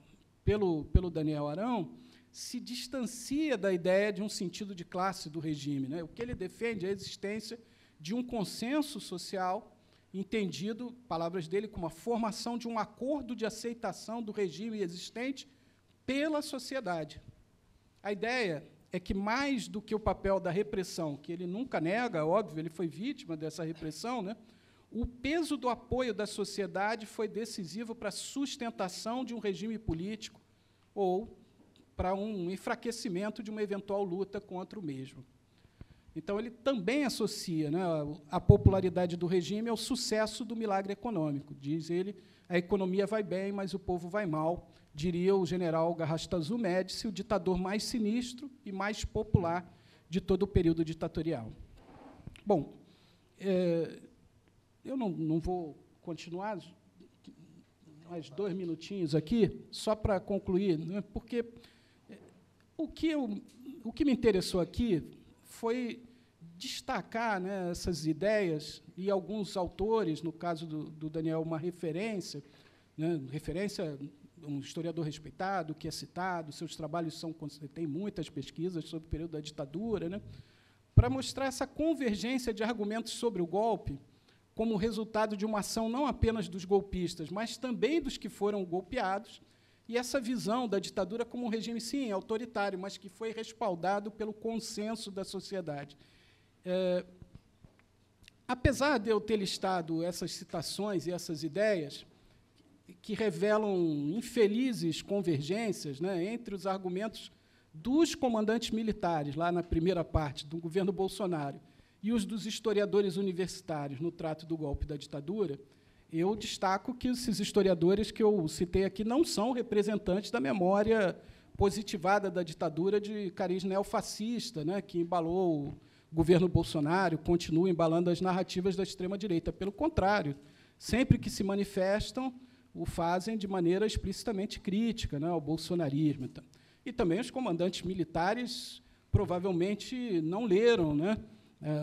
pelo Daniel Arão se distancia da ideia de um sentido de classe do regime, né. O que ele defende é a existência de um consenso social entendido, palavras dele, como a formação de um acordo de aceitação do regime existente pela sociedade. A ideia é que, mais do que o papel da repressão, que ele nunca nega, óbvio, ele foi vítima dessa repressão, né, o peso do apoio da sociedade foi decisivo para a sustentação de um regime político ou para um enfraquecimento de uma eventual luta contra o mesmo. Então, ele também associa, né, a popularidade do regime ao sucesso do milagre econômico. Diz ele, a economia vai bem, mas o povo vai mal, diria o general Garrastazu Médici, o ditador mais sinistro e mais popular de todo o período ditatorial. Bom, eu não vou continuar, mais 2 minutinhos aqui, só para concluir, né, porque o que me interessou aqui foi destacar, né, essas ideias, e alguns autores, no caso do Daniel, uma referência, né, um historiador respeitado, que é citado, seus trabalhos têm muitas pesquisas sobre o período da ditadura, né, para mostrar essa convergência de argumentos sobre o golpe como resultado de uma ação não apenas dos golpistas, mas também dos que foram golpeados, e essa visão da ditadura como um regime, sim, autoritário, mas que foi respaldado pelo consenso da sociedade. Apesar de eu ter listado essas citações e essas ideias, que revelam infelizes convergências, né, entre os argumentos dos comandantes militares, lá na primeira parte, do governo Bolsonaro, e os dos historiadores universitários no trato do golpe da ditadura, eu destaco que esses historiadores que eu citei aqui não são representantes da memória positivada da ditadura de cariz neofascista, né, que embalou o governo Bolsonaro, continua embalando as narrativas da extrema-direita. Pelo contrário, sempre que se manifestam, o fazem de maneira explicitamente crítica, né, ao bolsonarismo. E também os comandantes militares provavelmente não leram, né,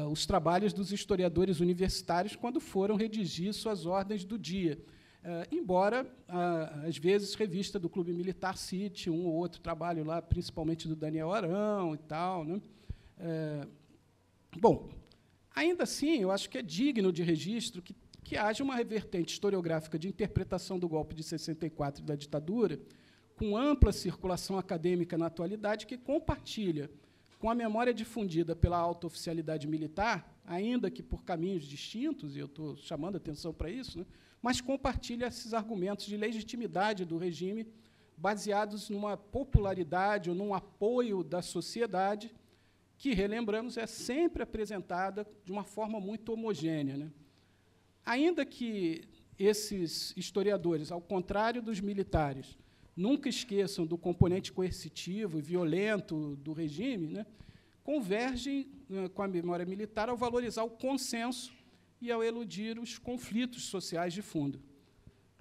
os trabalhos dos historiadores universitários quando foram redigir suas ordens do dia. Embora, às vezes, revista do Clube Militar cite um ou outro trabalho lá, principalmente do Daniel Arão e tal, né? Bom, ainda assim, eu acho que é digno de registro que haja uma vertente historiográfica de interpretação do golpe de 64 e da ditadura, com ampla circulação acadêmica na atualidade, que compartilha com a memória difundida pela alta oficialidade militar, ainda que por caminhos distintos, e eu estou chamando a atenção para isso, né, mas compartilha esses argumentos de legitimidade do regime baseados numa popularidade ou num apoio da sociedade que, relembramos, é sempre apresentada de uma forma muito homogênea, né. Ainda que esses historiadores, ao contrário dos militares, nunca esqueçam do componente coercitivo e violento do regime, né, convergem, com a memória militar ao valorizar o consenso e ao eludir os conflitos sociais de fundo.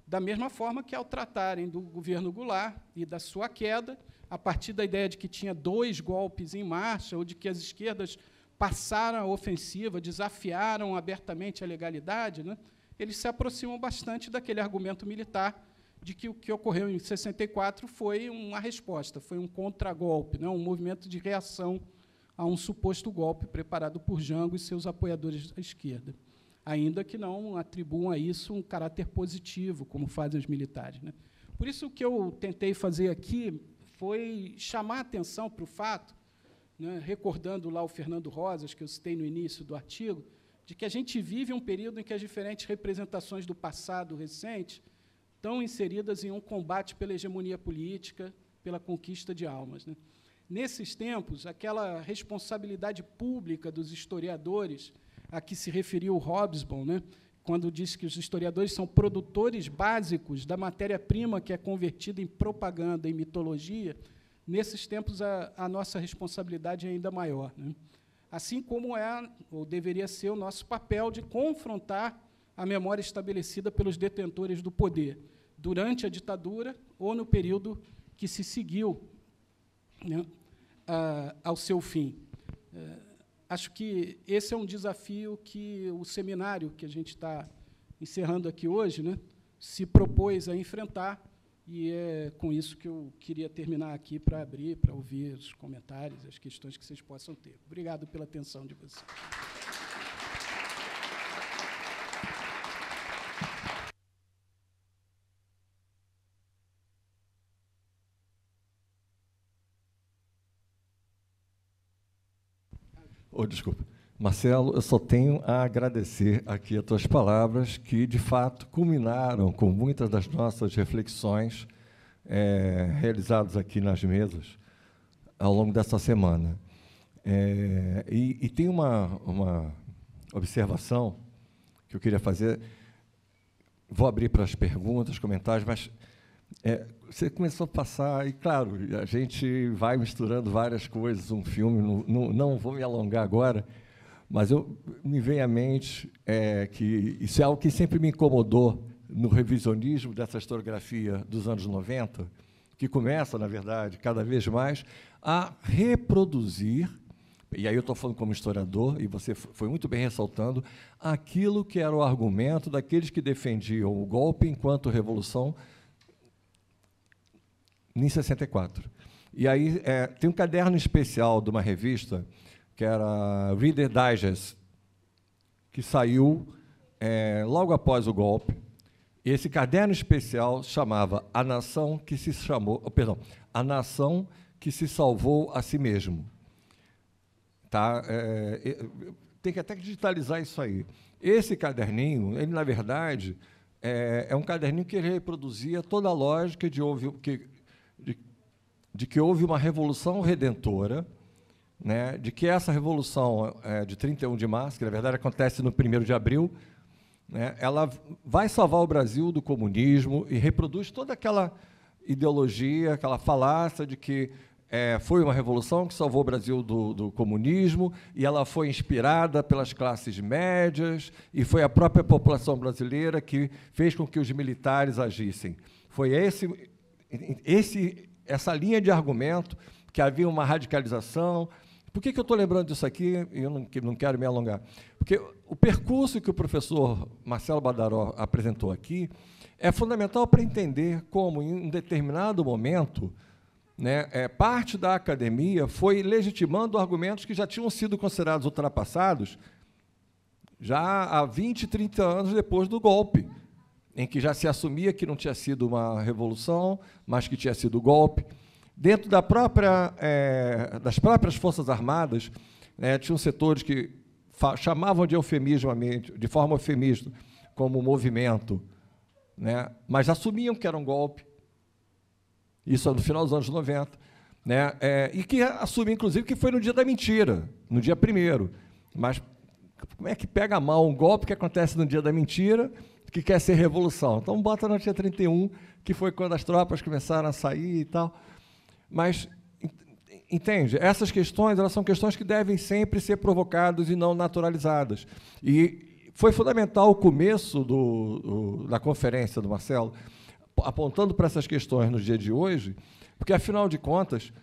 Da mesma forma que, ao tratarem do governo Goulart e da sua queda, a partir da ideia de que tinha 2 golpes em marcha, ou de que as esquerdas passaram a ofensiva, desafiaram abertamente a legalidade, né, eles se aproximam bastante daquele argumento militar de que o que ocorreu em 64 foi uma resposta, foi um contragolpe, né, um movimento de reação a um suposto golpe preparado por Jango e seus apoiadores da esquerda, ainda que não atribuam a isso um caráter positivo, como fazem os militares, né. Por isso, o que eu tentei fazer aqui foi chamar a atenção para o fato, né, recordando lá o Fernando Rosas, que eu citei no início do artigo, de que a gente vive um período em que as diferentes representações do passado recente estão inseridas em um combate pela hegemonia política, pela conquista de almas, né. Nesses tempos, aquela responsabilidade pública dos historiadores, a que se referiu o Hobsbawm, né, quando disse que os historiadores são produtores básicos da matéria-prima que é convertida em propaganda, em mitologia, nesses tempos a nossa responsabilidade é ainda maior, né. Assim como é, ou deveria ser, o nosso papel de confrontar a memória estabelecida pelos detentores do poder, durante a ditadura ou no período que se seguiu, né, ao seu fim. Acho que esse é um desafio que o seminário que a gente está encerrando aqui hoje, né, se propôs a enfrentar, e é com isso que eu queria terminar aqui para abrir, para ouvir os comentários, as questões que vocês possam ter. Obrigado pela atenção de vocês. Desculpa. Marcelo, eu só tenho a agradecer aqui as tuas palavras, que, de fato, culminaram com muitas das nossas reflexões realizadas aqui nas mesas ao longo dessa semana. E tem uma observação que eu queria fazer. Vou abrir para as perguntas, comentários, mas você começou a passar, e, claro, a gente vai misturando várias coisas, um filme, não vou me alongar agora, mas me vem à mente que isso é algo que sempre me incomodou no revisionismo dessa historiografia dos anos 90, que começa, na verdade, cada vez mais a reproduzir, e aí eu estou falando como historiador, e você foi muito bem ressaltando, aquilo que era o argumento daqueles que defendiam o golpe enquanto revolução em 64. E aí tem um caderno especial de uma revista, que era Reader Digest, que saiu logo após o golpe. E esse caderno especial chamava A Nação que se A Nação que se salvou a si mesmo. Tá? Tem que até digitalizar isso aí. Esse caderninho, ele, na verdade, é um caderninho que ele reproduzia toda a lógica de que houve uma revolução redentora, né, de que essa revolução de 31 de março, que, na verdade, acontece no 1º de abril, né, ela vai salvar o Brasil do comunismo e reproduz toda aquela ideologia, aquela falácia de que foi uma revolução que salvou o Brasil do comunismo, e ela foi inspirada pelas classes médias, e foi a própria população brasileira que fez com que os militares agissem. Foi essa linha de argumento, que havia uma radicalização. Por que eu estou lembrando disso aqui? Eu não quero me alongar. Porque o percurso que o professor Marcelo Badaró apresentou aqui é fundamental para entender como, em um determinado momento, né, parte da academia foi legitimando argumentos que já tinham sido considerados ultrapassados já há 20, 30 anos depois do golpe, em que já se assumia que não tinha sido uma revolução, mas que tinha sido golpe. Dentro das próprias Forças Armadas, tinham setores que chamavam de forma eufemista, como movimento, né, mas assumiam que era um golpe, isso no final dos anos 90, né, e que assumiam, inclusive, que foi no dia da mentira, no dia 1º. Mas como é que pega mal um golpe que acontece no dia da mentira, que quer ser revolução? Então, bota no dia 31, que foi quando as tropas começaram a sair e tal. Mas, entende? Essas questões, elas são questões que devem sempre ser provocadas e não naturalizadas. E foi fundamental o começo da conferência do Marcelo, apontando para essas questões no dia de hoje, porque, afinal de contas,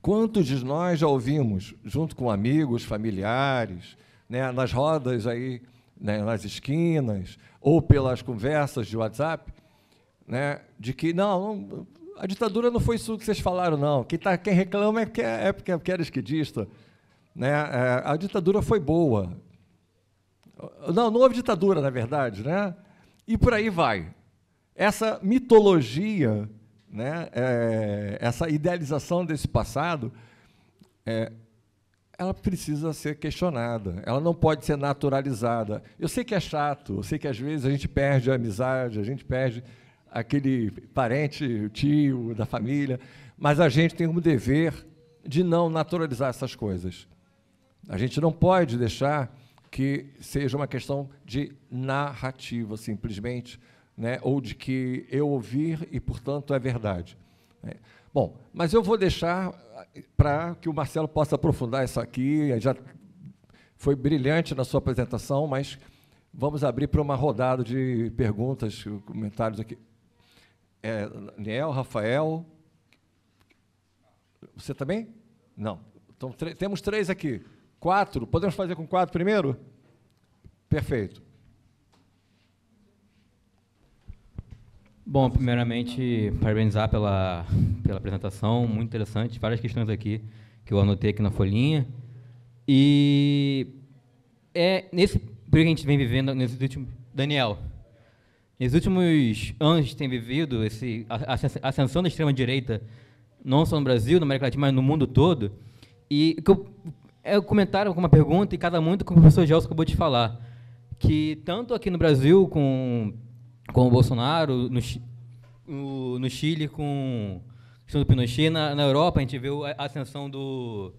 quantos de nós já ouvimos, junto com amigos, familiares, né, nas rodas aí, né, nas esquinas, ou pelas conversas de WhatsApp, né, de que não, a ditadura não foi isso que vocês falaram, não. Quem reclama porque era esquerdista, né? A ditadura foi boa. Não houve ditadura, na verdade, né? E por aí vai. Essa mitologia, né, essa idealização desse passado, ela precisa ser questionada, ela não pode ser naturalizada. Eu sei que é chato, eu sei que às vezes a gente perde a amizade, a gente perde aquele parente, o tio da família, mas a gente tem um dever de não naturalizar essas coisas. A gente não pode deixar que seja uma questão de narrativa, simplesmente, né, ou de que eu ouvir e, portanto, é verdade. Bom, mas eu vou deixar para que o Marcelo possa aprofundar isso aqui. Já foi brilhante na sua apresentação, mas vamos abrir para uma rodada de perguntas, comentários aqui. Daniel, Rafael, você também? Não. Então, temos 3 aqui. 4, podemos fazer com 4 primeiro? Perfeito. Bom, primeiramente, parabenizar pela apresentação, muito interessante, várias questões aqui que eu anotei aqui na folhinha. E nesse período que a gente vem vivendo, Daniel, nesses últimos anos a gente tem vivido a ascensão da extrema-direita, não só no Brasil, na América Latina, mas no mundo todo. E eu comentaram com uma pergunta e casa muito com o professor Gelson acabou de falar, que tanto aqui no Brasil com o Bolsonaro, no Chile com a questão do Pinochet, na Europa a gente viu a ascensão do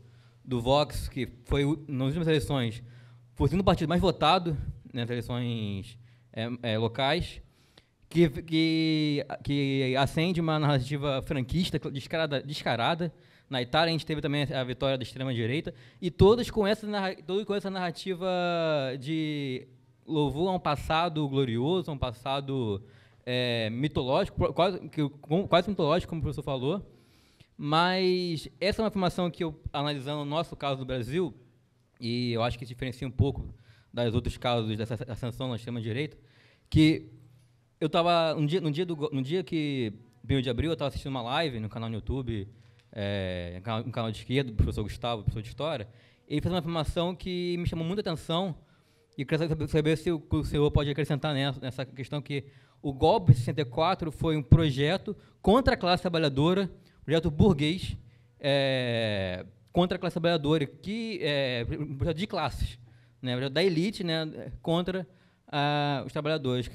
Vox, que foi, nas últimas eleições, foi sendo o partido mais votado nas eleições locais, que acende uma narrativa franquista descarada. Na Itália, a gente teve também a vitória da extrema-direita, e todos com essa narrativa de louvor a um passado glorioso, a um passado mitológico, quase mitológico, como o professor falou. Mas essa é uma afirmação que eu, analisando o nosso caso do Brasil, e eu acho que se diferencia um pouco dos outros casos dessa ascensão na extrema-direita, que eu estava, no dia que 1º de abril, eu estava assistindo uma live no canal no YouTube, um canal de esquerda, do professor Gustavo, professor de História, e ele fez uma afirmação que me chamou muita atenção, e queria saber se o senhor pode acrescentar nessa questão, que o golpe de 64 foi um projeto contra a classe trabalhadora, um projeto burguês, contra a classe trabalhadora, um projeto de classes, né, um projeto da elite, né, contra os trabalhadores.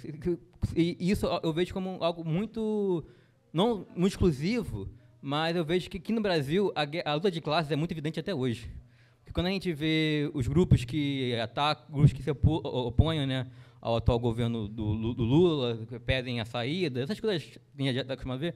E isso eu vejo como algo muito, não muito exclusivo, mas eu vejo que aqui no Brasil a luta de classes é muito evidente até hoje. Porque quando a gente vê os grupos que atacam, grupos que se opõem, né, ao atual governo do Lula, que pedem a saída, essas coisas que a gente já está acostumado a ver,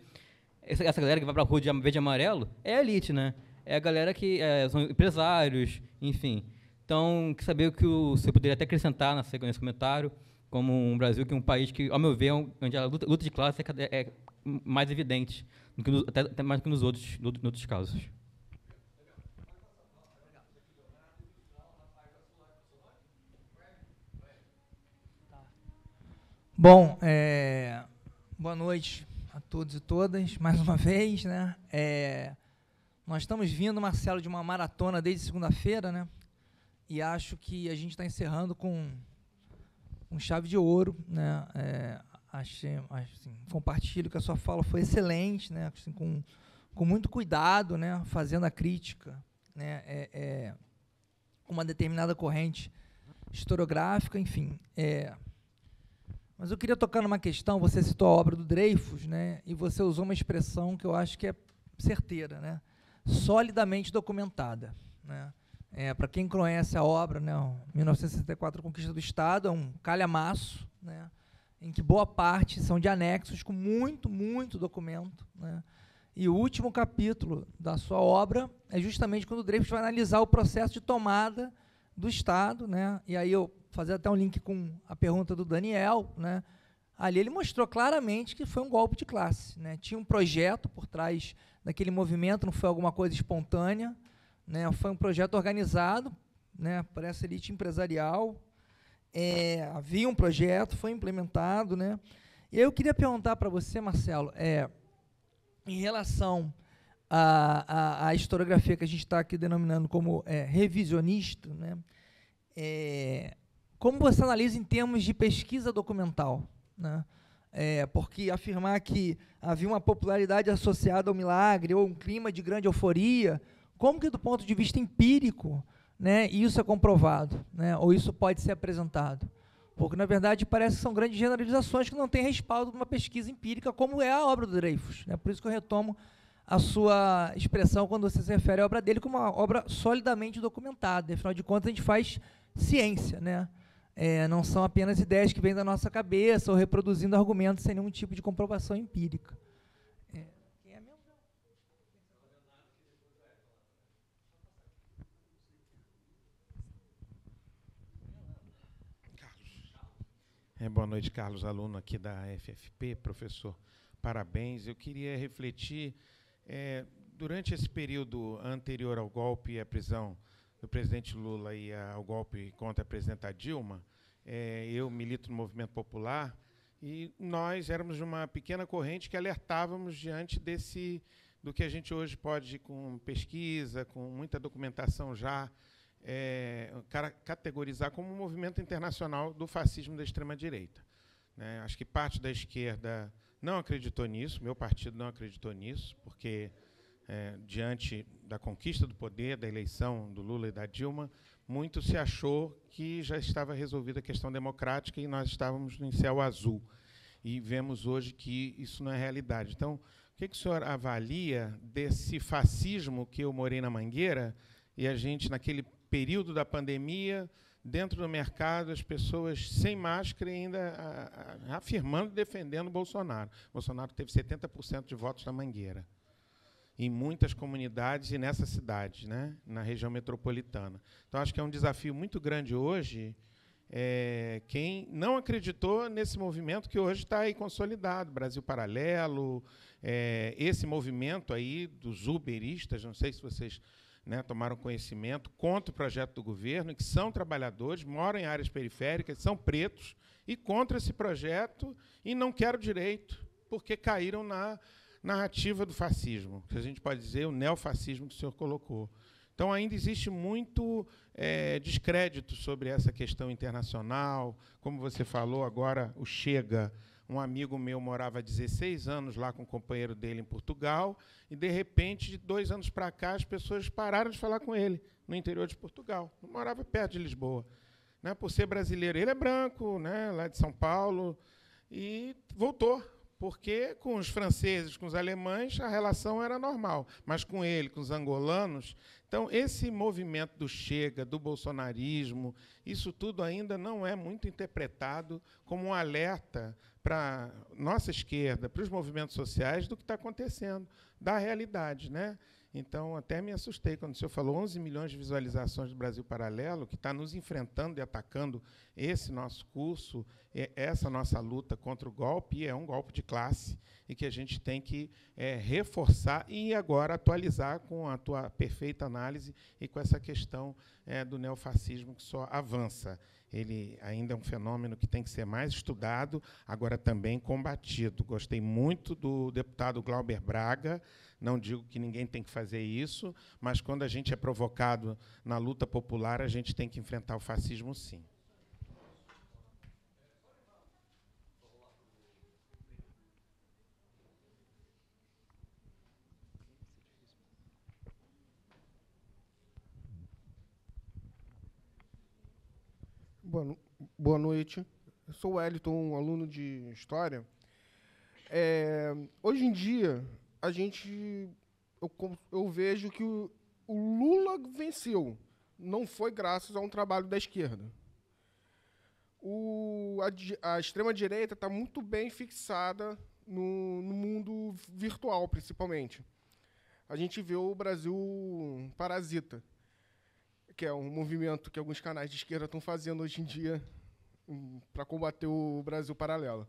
essa galera que vai para a rua de verde e amarelo é a elite, né? É a galera que são empresários, enfim. Então, queria saber o que você poderia até acrescentar nesse comentário, como um Brasil que é um país que, ao meu ver, onde a luta de classe é mais evidente, até mais do que nos outros casos. Bom, boa noite a todos e todas, mais uma vez, né? Nós estamos vindo, Marcelo, de uma maratona desde segunda-feira, né? E acho que a gente está encerrando com chave de ouro, né? Assim, compartilho que a sua fala foi excelente, né? Assim, com muito cuidado, né? Fazendo a crítica, né? Uma determinada corrente historiográfica, enfim. Mas eu queria tocar numa questão. Você citou a obra do Dreyfus, né? E você usou uma expressão que eu acho que é certeira, né? Solidamente documentada, né? Para quem conhece a obra, né, 1964, a Conquista do Estado, é um calhamaço, né, em que boa parte são de anexos com muito documento, né, e o último capítulo da sua obra é justamente quando o Dreyfus vai analisar o processo de tomada do Estado, né, e aí eu fazer até um link com a pergunta do Daniel, né, ali ele mostrou claramente que foi um golpe de classe, né, tinha um projeto por trás daquele movimento, não foi alguma coisa espontânea, né, foi um projeto organizado, né, por essa elite empresarial, havia um projeto, foi implementado, né, e aí eu queria perguntar para você, Marcelo, em relação à historiografia que a gente está aqui denominando como revisionista, né, como você analisa em termos de pesquisa documental, né, porque afirmar que havia uma popularidade associada ao milagre ou um clima de grande euforia, como que do ponto de vista empírico, né, isso é comprovado, né, ou isso pode ser apresentado? Porque, na verdade, parece que são grandes generalizações que não têm respaldo de uma pesquisa empírica, como é a obra do Dreyfus, né? Por isso que eu retomo a sua expressão quando você se refere à obra dele como uma obra solidamente documentada. Afinal de contas, a gente faz ciência, né? Não são apenas ideias que vêm da nossa cabeça ou reproduzindo argumentos sem nenhum tipo de comprovação empírica. Boa noite, Carlos, aluno aqui da FFP. Professor, parabéns. Eu queria refletir, durante esse período anterior ao golpe e à prisão do presidente Lula e ao golpe contra a presidenta Dilma, eu milito no Movimento Popular, e nós éramos uma pequena corrente que alertávamos diante do que a gente hoje pode, com pesquisa, com muita documentação já, categorizar como um movimento internacional do fascismo da extrema-direita, né? Acho que parte da esquerda não acreditou nisso, meu partido não acreditou nisso, porque, diante da conquista do poder, da eleição do Lula e da Dilma, muito se achou que já estava resolvida a questão democrática e nós estávamos em céu azul. E vemos hoje que isso não é realidade. Então, o que o senhor avalia desse fascismo que eu morei na Mangueira e a gente, naquele período da pandemia, dentro do mercado, as pessoas sem máscara ainda afirmando e defendendo o Bolsonaro. Bolsonaro teve 70% de votos na Mangueira, em muitas comunidades e nessa cidade, né, na região metropolitana. Então, acho que é um desafio muito grande hoje, quem não acreditou nesse movimento que hoje está aí consolidado, Brasil Paralelo, esse movimento aí dos uberistas, não sei se vocês, né, tomaram conhecimento, contra o projeto do governo, que são trabalhadores, moram em áreas periféricas, são pretos, e contra esse projeto, e não querem direito, porque caíram na narrativa do fascismo, que a gente pode dizer o neofascismo que o senhor colocou. Então, ainda existe muito descrédito sobre essa questão internacional. Como você falou agora, o Chega, um amigo meu morava há 16 anos lá com um companheiro dele em Portugal, e, de repente, de 2 anos para cá, as pessoas pararam de falar com ele, no interior de Portugal. Não morava perto de Lisboa, né, por ser brasileiro. Ele é branco, né, lá de São Paulo, e voltou, porque com os franceses, com os alemães, a relação era normal, mas com ele, com os angolanos... Então, esse movimento do Chega, do bolsonarismo, isso tudo ainda não é muito interpretado como um alerta para a nossa esquerda, para os movimentos sociais, do que está acontecendo, da realidade, né? Então, até me assustei quando o senhor falou 11 milhões de visualizações do Brasil Paralelo, que está nos enfrentando e atacando esse nosso curso, essa nossa luta contra o golpe, e é um golpe de classe, e que a gente tem que reforçar e agora atualizar com a tua perfeita análise e com essa questão do neofascismo que só avança. Ele ainda é um fenômeno que tem que ser mais estudado, agora também combatido. Gostei muito do deputado Glauber Braga, não digo que ninguém tem que fazer isso, mas quando a gente é provocado na luta popular, a gente tem que enfrentar o fascismo, sim. Boa noite. Eu sou o Wellington, um aluno de História. Hoje em dia, eu vejo que o Lula venceu. Não foi graças a um trabalho da esquerda. A extrema-direita está muito bem fixada no mundo virtual, principalmente. A gente vê o Brasil Parasita, que é um movimento que alguns canais de esquerda estão fazendo hoje em dia para combater o Brasil Paralelo.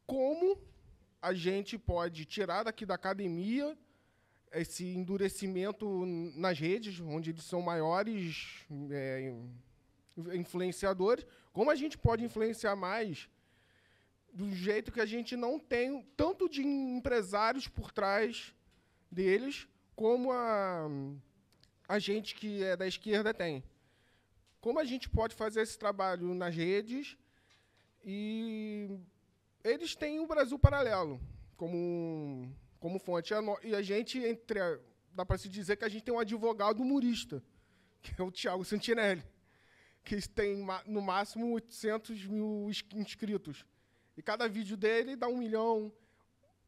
Como a gente pode tirar daqui da academia esse endurecimento nas redes, onde eles são maiores influenciadores, como a gente pode influenciar mais do jeito que a gente não tem tanto de empresários por trás deles, como a gente que é da esquerda tem. Como a gente pode fazer esse trabalho nas redes? E eles têm o Brasil Paralelo como fonte. E a gente, dá para se dizer que a gente tem um advogado humorista, que é o Thiago Santinelli, que tem, no máximo, 800 mil inscritos. E cada vídeo dele dá 1 milhão.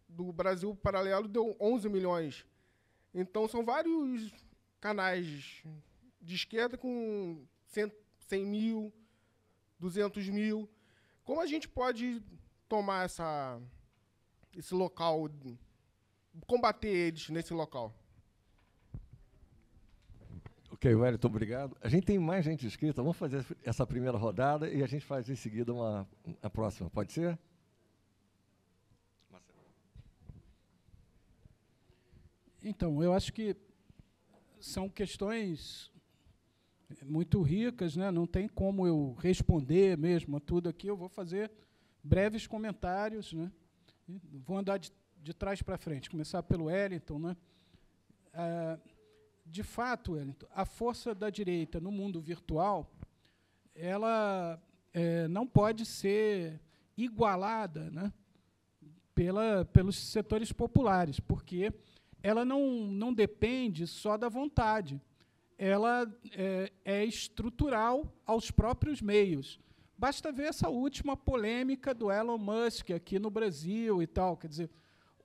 Do Brasil Paralelo deu 11 milhões. Então, são vários canais de esquerda com 100 mil, 200 mil. Como a gente pode tomar esse local, combater eles nesse local? Ok, Wellington, obrigado. A gente tem mais gente inscrita. Vamos fazer essa primeira rodada e a gente faz em seguida a próxima. Pode ser? Então, eu acho que são questões muito ricas, né? Não tem como eu responder mesmo a tudo aqui. Eu vou fazer breves comentários, né? Vou andar de trás para frente, começar pelo Wellington, né? De fato, Wellington, a força da direita no mundo virtual, ela não pode ser igualada, né, pelos setores populares, porque ela não depende só da vontade, ela é estrutural aos próprios meios. Basta ver essa última polêmica do Elon Musk aqui no Brasil e tal. Quer dizer,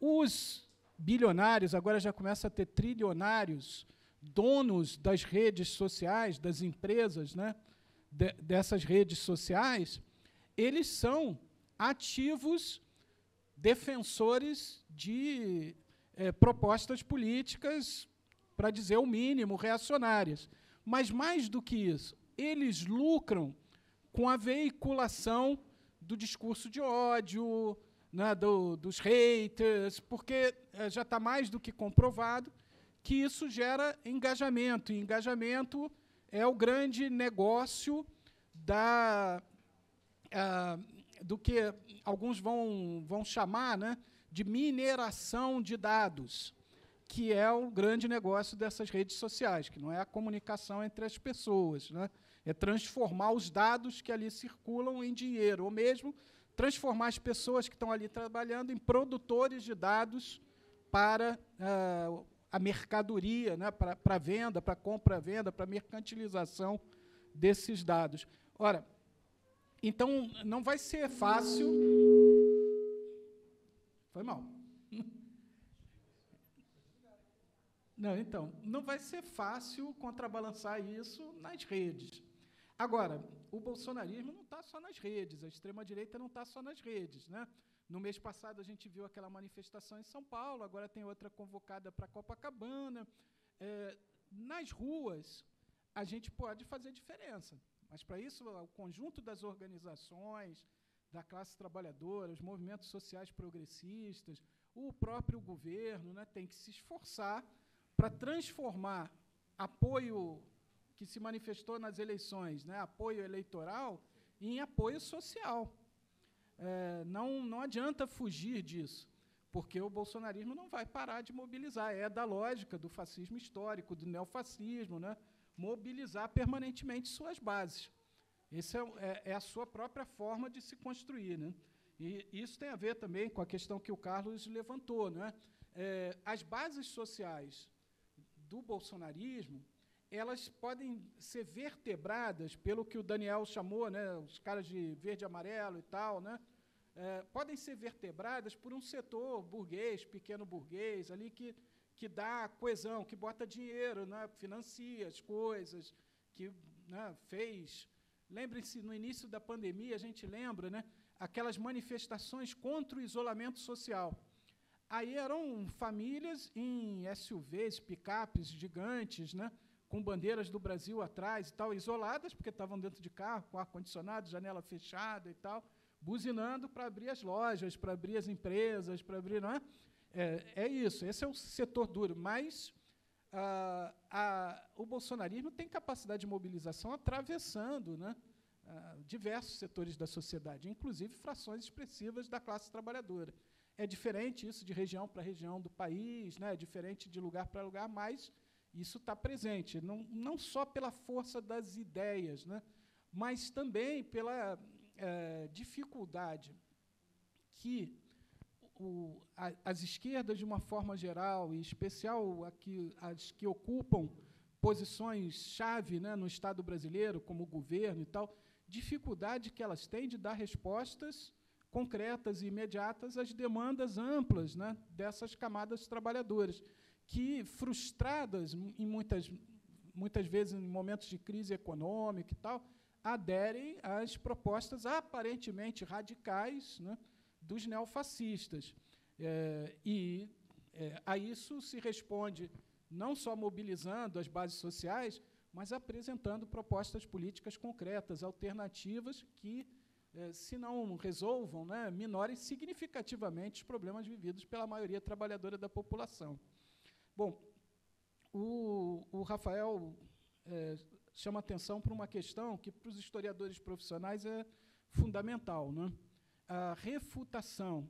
os bilionários agora já começam a ter trilionários donos das redes sociais, das empresas, né, dessas redes sociais, eles são ativos defensores de propostas políticas, para dizer o mínimo, reacionárias. Mas, mais do que isso, eles lucram com a veiculação do discurso de ódio, né, dos haters, porque já está mais do que comprovado que isso gera engajamento, e engajamento é o grande negócio do que alguns vão chamar, né, de mineração de dados, que é o grande negócio dessas redes sociais, que não é a comunicação entre as pessoas, né, é transformar os dados que ali circulam em dinheiro, ou mesmo transformar as pessoas que estão ali trabalhando em produtores de dados para a mercadoria, né, para a venda, para a compra-venda, para a mercantilização desses dados. Ora, então, não vai ser fácil... Foi mal. Não, então, não vai ser fácil contrabalançar isso nas redes. Agora, o bolsonarismo não está só nas redes, a extrema-direita não está só nas redes, né? No mês passado, a gente viu aquela manifestação em São Paulo, agora tem outra convocada para Copacabana. Nas ruas, a gente pode fazer diferença, mas, para isso, o conjunto das organizações, da classe trabalhadora, os movimentos sociais progressistas, o próprio governo, né, tem que se esforçar para transformar apoio que se manifestou nas eleições, né, apoio eleitoral, em apoio social. Não adianta fugir disso, porque o bolsonarismo não vai parar de mobilizar. É da lógica do fascismo histórico, do neofascismo, né, mobilizar permanentemente suas bases. Essa é a sua própria forma de se construir, né? E isso tem a ver também com a questão que o Carlos levantou, né? As bases sociais do bolsonarismo, elas podem ser vertebradas pelo que o Daniel chamou, né, os caras de verde e amarelo e tal, né, podem ser vertebradas por um setor burguês, pequeno burguês, ali que dá coesão, que bota dinheiro, né, financia as coisas, que, né, fez... Lembrem-se, no início da pandemia, a gente lembra, né, aquelas manifestações contra o isolamento social. Aí eram famílias em SUVs, picapes gigantes, né, com bandeiras do Brasil atrás e tal, isoladas, porque estavam dentro de carro, com ar-condicionado, janela fechada e tal, buzinando para abrir as lojas, para abrir as empresas, para abrir... Não é? É isso, esse é o setor duro, mas o bolsonarismo tem capacidade de mobilização atravessando, né, diversos setores da sociedade, inclusive frações expressivas da classe trabalhadora. É diferente isso de região para região do país, né, é diferente de lugar para lugar, mas isso está presente, não só pela força das ideias, né, mas também pela dificuldade que as esquerdas, de uma forma geral, e em especial as que ocupam posições-chave, né, no Estado brasileiro, como o governo e tal, dificuldade que elas têm de dar respostas concretas e imediatas às demandas amplas, né, dessas camadas trabalhadoras, que, frustradas, muitas vezes em momentos de crise econômica e tal, aderem às propostas aparentemente radicais, né, dos neofascistas. A isso se responde não só mobilizando as bases sociais, mas apresentando propostas políticas concretas, alternativas, que, se não resolvam, né, minorem significativamente os problemas vividos pela maioria trabalhadora da população. Bom, o Rafael chama atenção para uma questão que, para os historiadores profissionais, é fundamental, né? A refutação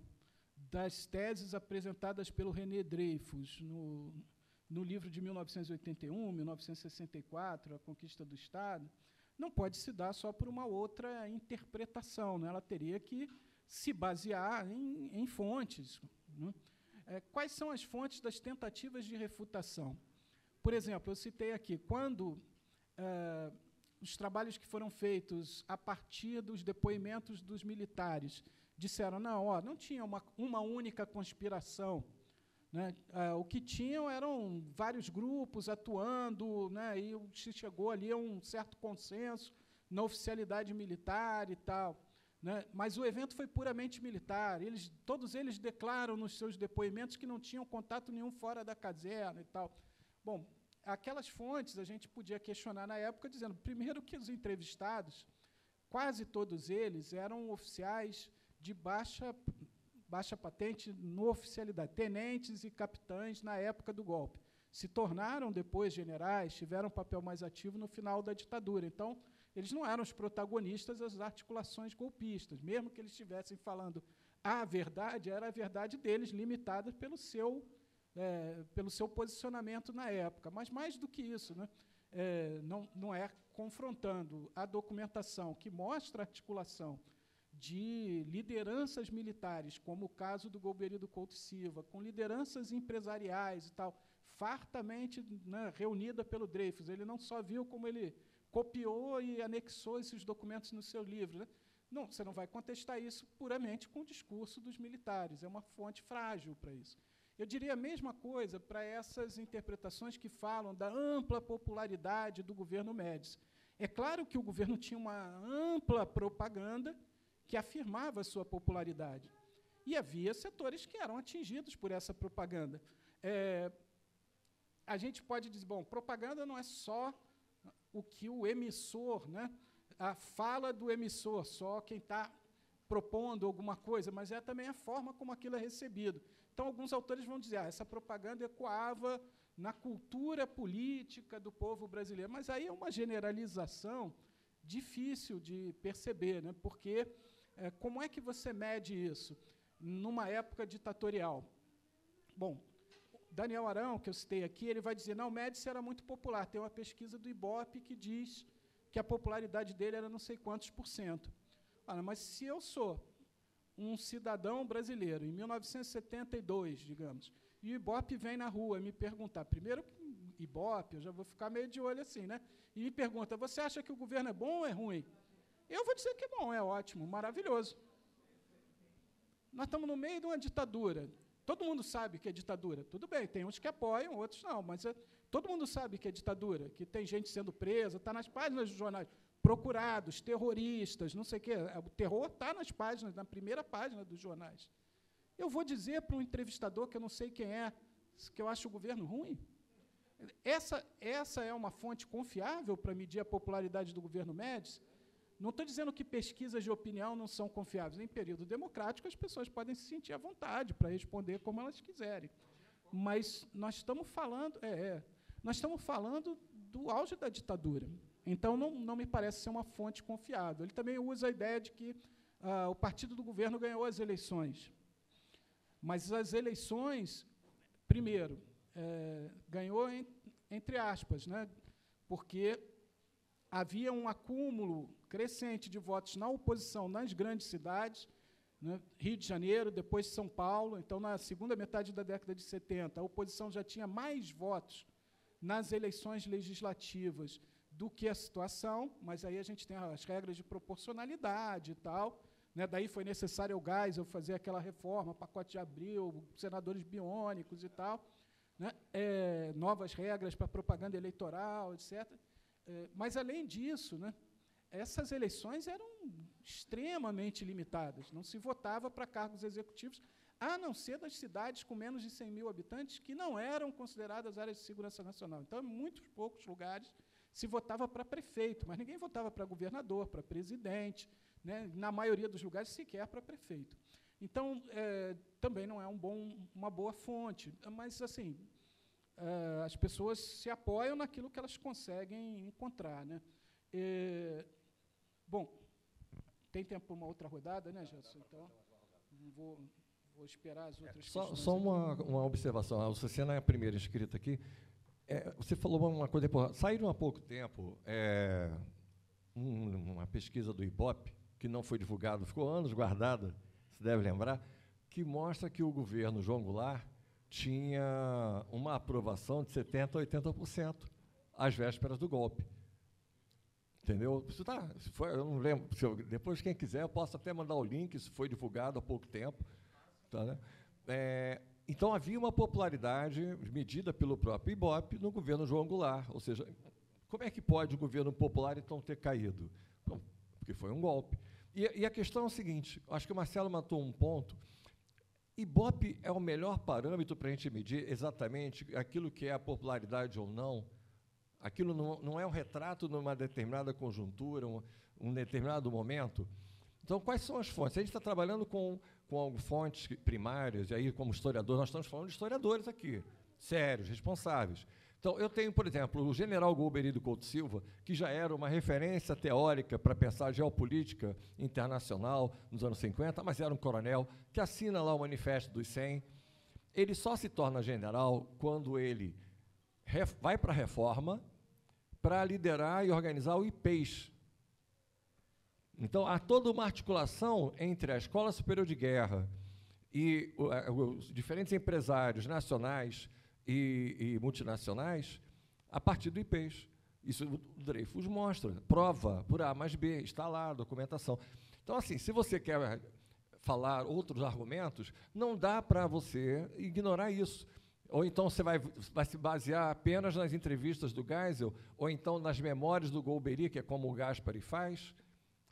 das teses apresentadas pelo René Dreyfus no livro de 1981, 1964, A Conquista do Estado, não pode se dar só por uma outra interpretação, né? Ela teria que se basear em fontes, né? Quais são as fontes das tentativas de refutação? Por exemplo, eu citei aqui, quando os trabalhos que foram feitos a partir dos depoimentos dos militares disseram, não tinha uma única conspiração, né? O que tinham eram vários grupos atuando, né? E se chegou ali a um certo consenso na oficialidade militar e tal, né? Mas o evento foi puramente militar. Todos eles declaram nos seus depoimentos que não tinham contato nenhum fora da caserna e tal. Bom, aquelas fontes a gente podia questionar na época, dizendo, primeiro, que os entrevistados, quase todos eles, eram oficiais de baixa patente no oficialidade, tenentes e capitães na época do golpe. Se tornaram depois generais, tiveram um papel mais ativo no final da ditadura. Então, eles não eram os protagonistas das articulações golpistas, mesmo que eles estivessem falando a verdade, era a verdade deles, limitada pelo seu posicionamento na época. Mas, mais do que isso, né, não é confrontando a documentação que mostra a articulação de lideranças militares, como o caso do Golbery Couto Silva, com lideranças empresariais e tal, fartamente, né, reunida pelo Dreyfus. Ele não só viu, como ele copiou e anexou esses documentos no seu livro, né? Não, você não vai contestar isso puramente com o discurso dos militares. É uma fonte frágil para isso. Eu diria a mesma coisa para essas interpretações que falam da ampla popularidade do governo Médici. É claro que o governo tinha uma ampla propaganda que afirmava a sua popularidade. E havia setores que eram atingidos por essa propaganda. A gente pode dizer, bom, propaganda não é só o que o emissor, né, a fala do emissor, só quem está propondo alguma coisa, mas é também a forma como aquilo é recebido. Então, alguns autores vão dizer, essa propaganda ecoava na cultura política do povo brasileiro. Mas aí é uma generalização difícil de perceber, né? Porque como é que você mede isso numa época ditatorial? Bom, Daniel Arão, que eu citei aqui, ele vai dizer, não, o Médici era muito popular. Tem uma pesquisa do Ibope que diz que a popularidade dele era não sei quantos %. Olha, mas se eu sou um cidadão brasileiro, em 1972, digamos, e o Ibope vem na rua me perguntar, primeiro, Ibope, eu já vou ficar meio de olho assim, né? E me pergunta, você acha que o governo é bom ou é ruim? Eu vou dizer que é bom, é ótimo, maravilhoso. Nós estamos no meio de uma ditadura. Todo mundo sabe que é ditadura. Tudo bem, tem uns que apoiam, outros não, mas todo mundo sabe que é ditadura, que tem gente sendo presa, está nas páginas dos jornais, procurados, terroristas, não sei o quê. O terror está nas páginas, na primeira página dos jornais. Eu vou dizer para um entrevistador, que eu não sei quem é, que eu acho o governo ruim? Essa é uma fonte confiável para medir a popularidade do governo Médici? Não estou dizendo que pesquisas de opinião não são confiáveis. Em período democrático, as pessoas podem se sentir à vontade para responder como elas quiserem. Mas nós estamos falando, do auge da ditadura. Então, não me parece ser uma fonte confiável. Ele também usa a ideia de que o partido do governo ganhou as eleições. Mas as eleições, primeiro, ganhou entre aspas, né? Porque havia um acúmulo crescente de votos na oposição nas grandes cidades, né? Rio de Janeiro, depois São Paulo. Então, na segunda metade da década de 70, a oposição já tinha mais votos nas eleições legislativas do que a situação, mas aí a gente tem as regras de proporcionalidade e tal, né? Daí foi necessário o Geisel fazer aquela reforma, pacote de Abril, senadores biônicos e tal, né? Novas regras para propaganda eleitoral, etc. Mas, além disso, né, essas eleições eram extremamente limitadas. Não se votava para cargos executivos, a não ser das cidades com menos de 100 mil habitantes, que não eram consideradas áreas de segurança nacional. Então, em muitos poucos lugares, se votava para prefeito, mas ninguém votava para governador, para presidente, né, na maioria dos lugares, sequer para prefeito. Então, também não é uma boa fonte. Mas, assim, as pessoas se apoiam naquilo que elas conseguem encontrar, né? Bom, tem tempo para uma outra rodada, né, Gerson? Então, vou esperar as outras questões. Só uma observação. A Luciana é a primeira inscrita aqui. Você falou uma coisa importante. Saíram há pouco tempo uma pesquisa do Ibope, que não foi divulgada, ficou anos guardada, se deve lembrar, que mostra que o governo João Goulart tinha uma aprovação de 70% a 80% às vésperas do golpe. Entendeu? Eu não lembro. Depois, quem quiser, eu posso até mandar o link, isso foi divulgado há pouco tempo. Tá, né? Então, havia uma popularidade medida pelo próprio Ibope no governo João Goulart. Ou seja, como é que pode o governo popular, então, ter caído? Bom, porque foi um golpe. E a questão é o seguinte, acho que o Marcelo matou um ponto. Ibope é o melhor parâmetro para a gente medir exatamente aquilo que é a popularidade ou não. Aquilo não é um retrato numa determinada conjuntura, um determinado momento. Então, quais são as fontes? A gente está trabalhando com fontes primárias, e aí, como historiador, nós estamos falando de historiadores aqui, sérios, responsáveis. Então, eu tenho, por exemplo, o general Golbery Couto Silva, que já era uma referência teórica para pensar geopolítica internacional nos anos 50, mas era um coronel, que assina lá o Manifesto dos 100. Ele só se torna general quando ele vai para a reforma para liderar e organizar o IPES. Então, há toda uma articulação entre a Escola Superior de Guerra e os diferentes empresários nacionais e multinacionais a partir do IPES. Isso o Dreyfus mostra, prova por A mais B, está lá a documentação. Então, assim, se você quer falar outros argumentos, não dá para você ignorar isso. Ou então você vai se basear apenas nas entrevistas do Geisel, ou então nas memórias do Golbery, que é como o Gaspari faz.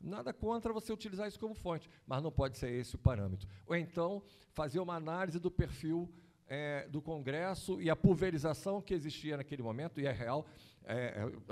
Nada contra você utilizar isso como fonte, mas não pode ser esse o parâmetro. Ou então, fazer uma análise do perfil do Congresso e a pulverização que existia naquele momento, e é real.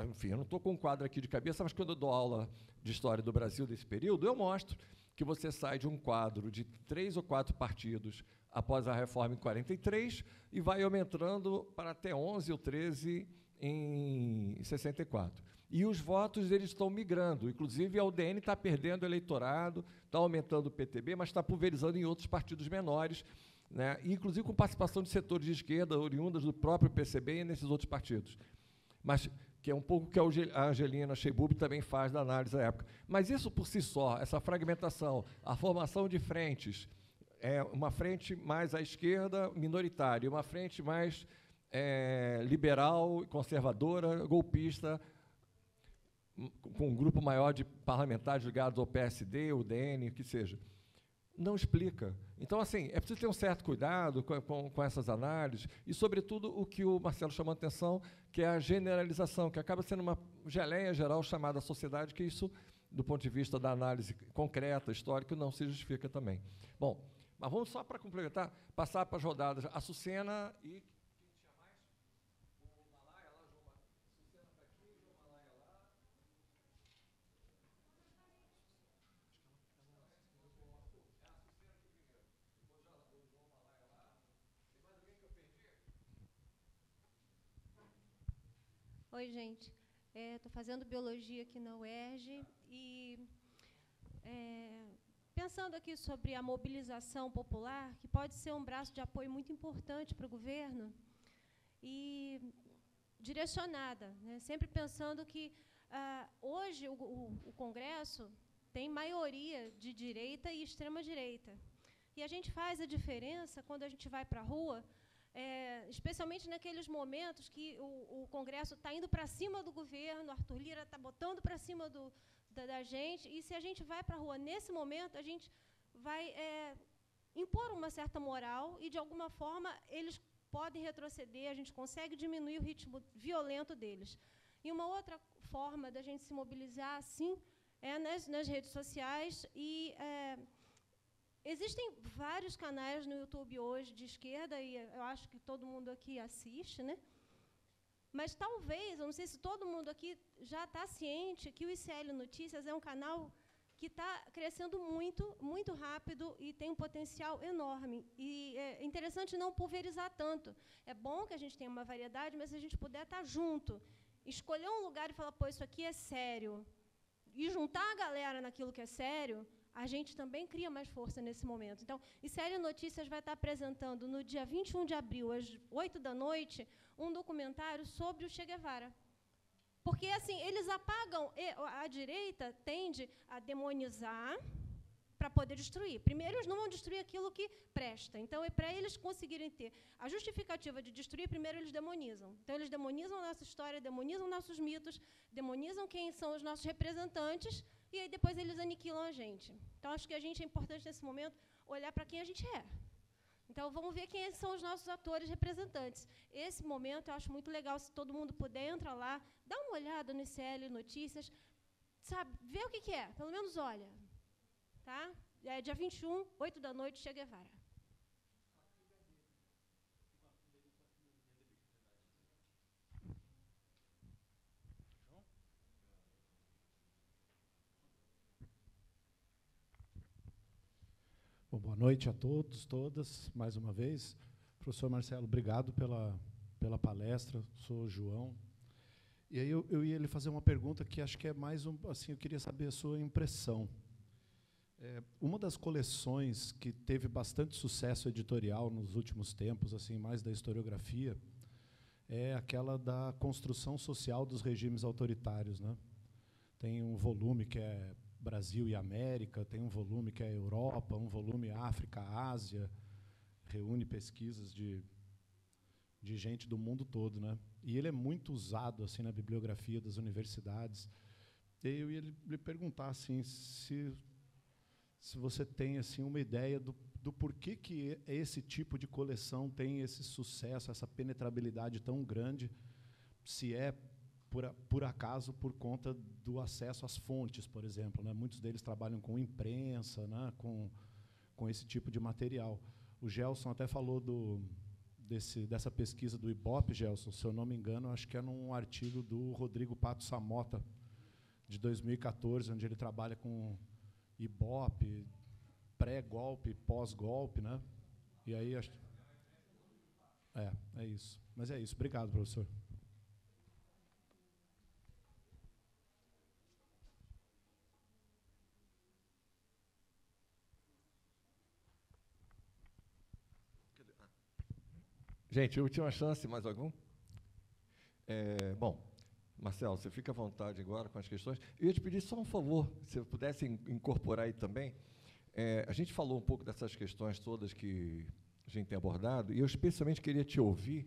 Enfim, eu não estou com um quadro aqui de cabeça, mas quando eu dou aula de História do Brasil desse período, eu mostro que você sai de um quadro de 3 ou 4 partidos após a reforma em 43 e vai aumentando para até 11 ou 13 em 64. E os votos eles estão migrando, inclusive a UDN está perdendo eleitorado, está aumentando o PTB, mas está pulverizando em outros partidos menores, né? Inclusive com participação de setores de esquerda, oriundas do próprio PCB e nesses outros partidos. Mas que é um pouco que a Angelina Chebub também faz da análise da época. Mas isso por si só, essa fragmentação, a formação de frentes, uma frente mais à esquerda, minoritária, uma frente mais liberal, conservadora, golpista, com um grupo maior de parlamentares ligados ao PSD, UDN, o que seja. Não explica. Então, assim, é preciso ter um certo cuidado com essas análises e, sobretudo, o que o Marcelo chamou a atenção, que é a generalização, que acaba sendo uma geleia geral chamada sociedade, que isso, do ponto de vista da análise concreta, histórica, não se justifica também. Bom, mas vamos só para complementar, passar para as rodadas. A Açucena e... Oi, gente. Estou fazendo biologia aqui na UERJ e pensando aqui sobre a mobilização popular, que pode ser um braço de apoio muito importante para o governo e direcionada, né? Sempre pensando que hoje o Congresso tem maioria de direita e extrema-direita. E a gente faz a diferença quando a gente vai para a rua, especialmente naqueles momentos que o Congresso está indo para cima do governo, Arthur Lira está botando para cima da gente, e se a gente vai para a rua nesse momento, a gente vai impor uma certa moral e, de alguma forma, eles podem retroceder, a gente consegue diminuir o ritmo violento deles. E uma outra forma da gente se mobilizar, assim, é nas redes sociais e... existem vários canais no YouTube hoje de esquerda, e eu acho que todo mundo aqui assiste, né? Mas talvez, eu não sei se todo mundo aqui já está ciente que o ICL Notícias é um canal que está crescendo muito, muito rápido e tem um potencial enorme. E é interessante não pulverizar tanto. É bom que a gente tenha uma variedade, mas se a gente puder estar junto, escolher um lugar e falar, pô, isso aqui é sério, e juntar a galera naquilo que é sério, a gente também cria mais força nesse momento. Então, ICL Notícias vai estar apresentando, no dia 21 de abril, às 8h, um documentário sobre o Che Guevara. Porque, assim, eles apagam, a direita tende a demonizar para poder destruir. Primeiro, eles não vão destruir aquilo que presta. Então, para eles conseguirem ter a justificativa de destruir, primeiro eles demonizam. Então, eles demonizam a nossa história, demonizam nossos mitos, demonizam quem são os nossos representantes, e aí depois eles aniquilam a gente. Então, acho que a gente é importante, nesse momento, olhar para quem a gente é. Então, vamos ver quem são os nossos atores representantes. Esse momento eu acho muito legal, se todo mundo puder, entra lá, dá uma olhada no ICL Notícias, sabe, vê o que é, pelo menos olha. Tá? É dia 21, 8 da noite, Che Guevara. Bom, boa noite a todos, todas, mais uma vez. Professor Marcelo, obrigado pela palestra. Sou o João. E aí eu ia lhe fazer uma pergunta que acho que é mais assim, eu queria saber a sua impressão. Uma das coleções que teve bastante sucesso editorial nos últimos tempos, assim, mais da historiografia, é aquela da construção social dos regimes autoritários, né? Tem um volume que é Brasil e América, tem um volume que é Europa, um volume África, Ásia, reúne pesquisas de gente do mundo todo, né? E ele é muito usado assim na bibliografia das universidades. E eu ia lhe perguntar assim, se você tem assim uma ideia do porquê que esse tipo de coleção tem esse sucesso, essa penetrabilidade tão grande, se é por acaso, por conta do acesso às fontes, por exemplo, né? Muitos deles trabalham com imprensa, né? com esse tipo de material. O Gelson até falou dessa pesquisa do Ibope, Gelson, se eu não me engano, acho que é num artigo do Rodrigo Pato Samota, de 2014, onde ele trabalha com Ibope, pré-golpe, pós-golpe, né? E aí acho... É isso. Mas é isso. Obrigado, professor. Gente, última chance, mais algum? Bom, Marcelo, você fica à vontade agora com as questões. Eu ia te pedir só um favor, se eu pudesse incorporar aí também. A gente falou um pouco dessas questões todas que a gente tem abordado, e eu especialmente queria te ouvir,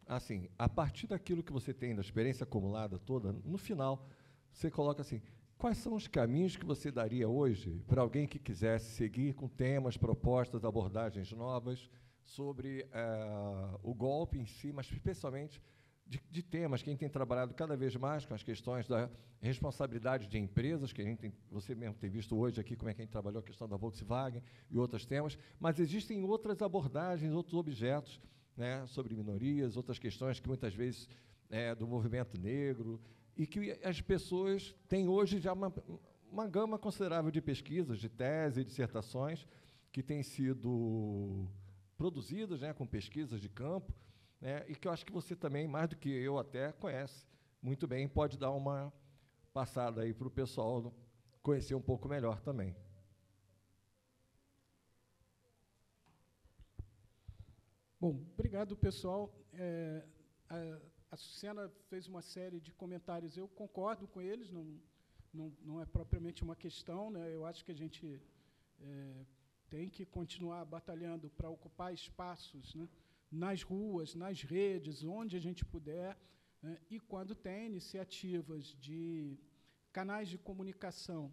assim, a partir daquilo que você tem, da experiência acumulada toda, no final, você coloca assim, quais são os caminhos que você daria hoje para alguém que quisesse seguir com temas, propostas, abordagens novas, sobre o golpe em si, mas especialmente de temas que a gente tem trabalhado cada vez mais com as questões da responsabilidade de empresas, que você mesmo tem visto hoje aqui como é que a gente trabalhou a questão da Volkswagen e outros temas, mas existem outras abordagens, outros objetos, né, sobre minorias, outras questões que muitas vezes do movimento negro, e que as pessoas têm hoje já uma gama considerável de pesquisas, de teses, dissertações, que têm sido produzidas, né, com pesquisas de campo, né, e que eu acho que você também, mais do que eu até, conhece muito bem, pode dar uma passada aí para o pessoal conhecer um pouco melhor também. Bom, obrigado, pessoal. A Sucena fez uma série de comentários, eu concordo com eles, não é propriamente uma questão, né, eu acho que a gente tem que continuar batalhando para ocupar espaços, né, nas ruas, nas redes, onde a gente puder, né, e quando tem iniciativas de canais de comunicação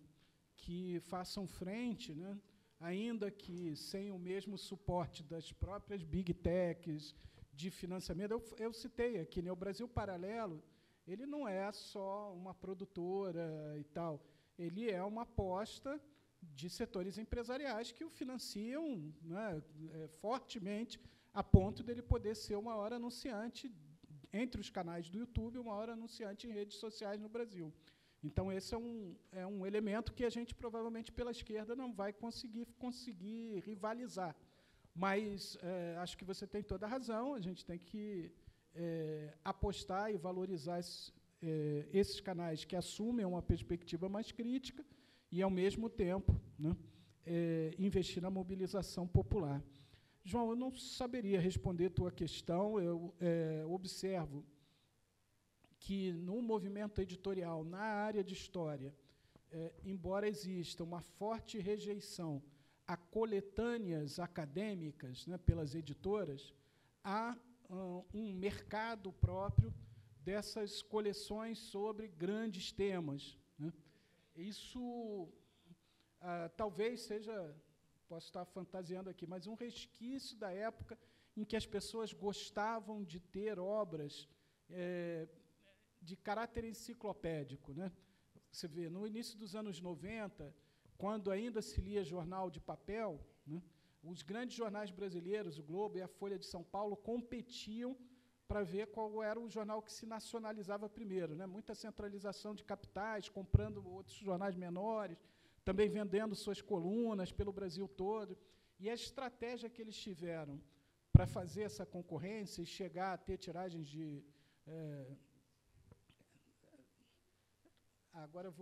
que façam frente, né, ainda que sem o mesmo suporte das próprias big techs de financiamento. Eu citei aqui, né, o Brasil Paralelo, ele não é só uma produtora e tal, ele é uma aposta de setores empresariais que o financiam, né, fortemente, a ponto dele poder ser o maior anunciante entre os canais do YouTube, o maior anunciante em redes sociais no Brasil. Então, esse é um elemento que a gente, provavelmente, pela esquerda, não vai conseguir rivalizar. Mas acho que você tem toda a razão, a gente tem que apostar e valorizar esses canais que assumem uma perspectiva mais crítica e, ao mesmo tempo, né, investir na mobilização popular. João, eu não saberia responder a tua questão. Eu observo que, no movimento editorial, na área de história, embora exista uma forte rejeição a coletâneas acadêmicas, né, pelas editoras, há um mercado próprio dessas coleções sobre grandes temas, né. Isso talvez posso estar fantasiando aqui, mas um resquício da época em que as pessoas gostavam de ter obras de caráter enciclopédico, né? Você vê, no início dos anos 90, quando ainda se lia jornal de papel, né, os grandes jornais brasileiros, o Globo e a Folha de São Paulo, competiam para ver qual era o jornal que se nacionalizava primeiro, né? Muita centralização de capitais, comprando outros jornais menores, também vendendo suas colunas pelo Brasil todo. E a estratégia que eles tiveram para fazer essa concorrência e chegar a ter tiragens de... agora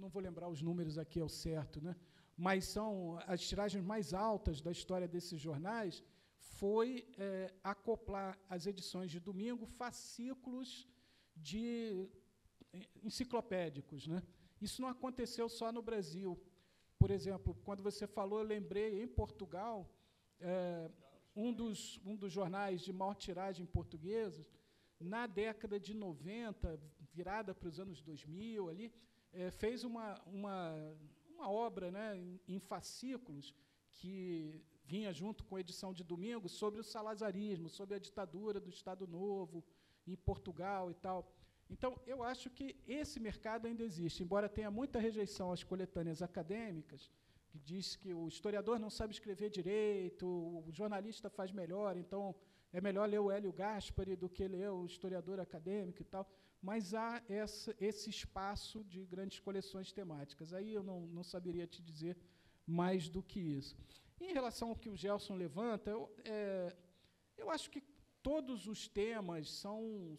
não vou lembrar os números aqui ao certo, né? Mas são as tiragens mais altas da história desses jornais, foi acoplar às edições de domingo fascículos enciclopédicos, né? Isso não aconteceu só no Brasil. Por exemplo, quando você falou, eu lembrei, em Portugal, um dos jornais de maior tiragem portuguesa, na década de 90, virada para os anos 2000, ali, fez uma obra, né, em fascículos, que vinha junto com a edição de domingo, sobre o salazarismo, sobre a ditadura do Estado Novo, em Portugal e tal. Então, eu acho que esse mercado ainda existe, embora tenha muita rejeição às coletâneas acadêmicas, que diz que o historiador não sabe escrever direito, o jornalista faz melhor, então é melhor ler o Hélio Gaspari do que ler o historiador acadêmico e tal, mas há esse espaço de grandes coleções temáticas. Aí eu não saberia te dizer mais do que isso. Em relação ao que o Gelson levanta, eu acho que todos os temas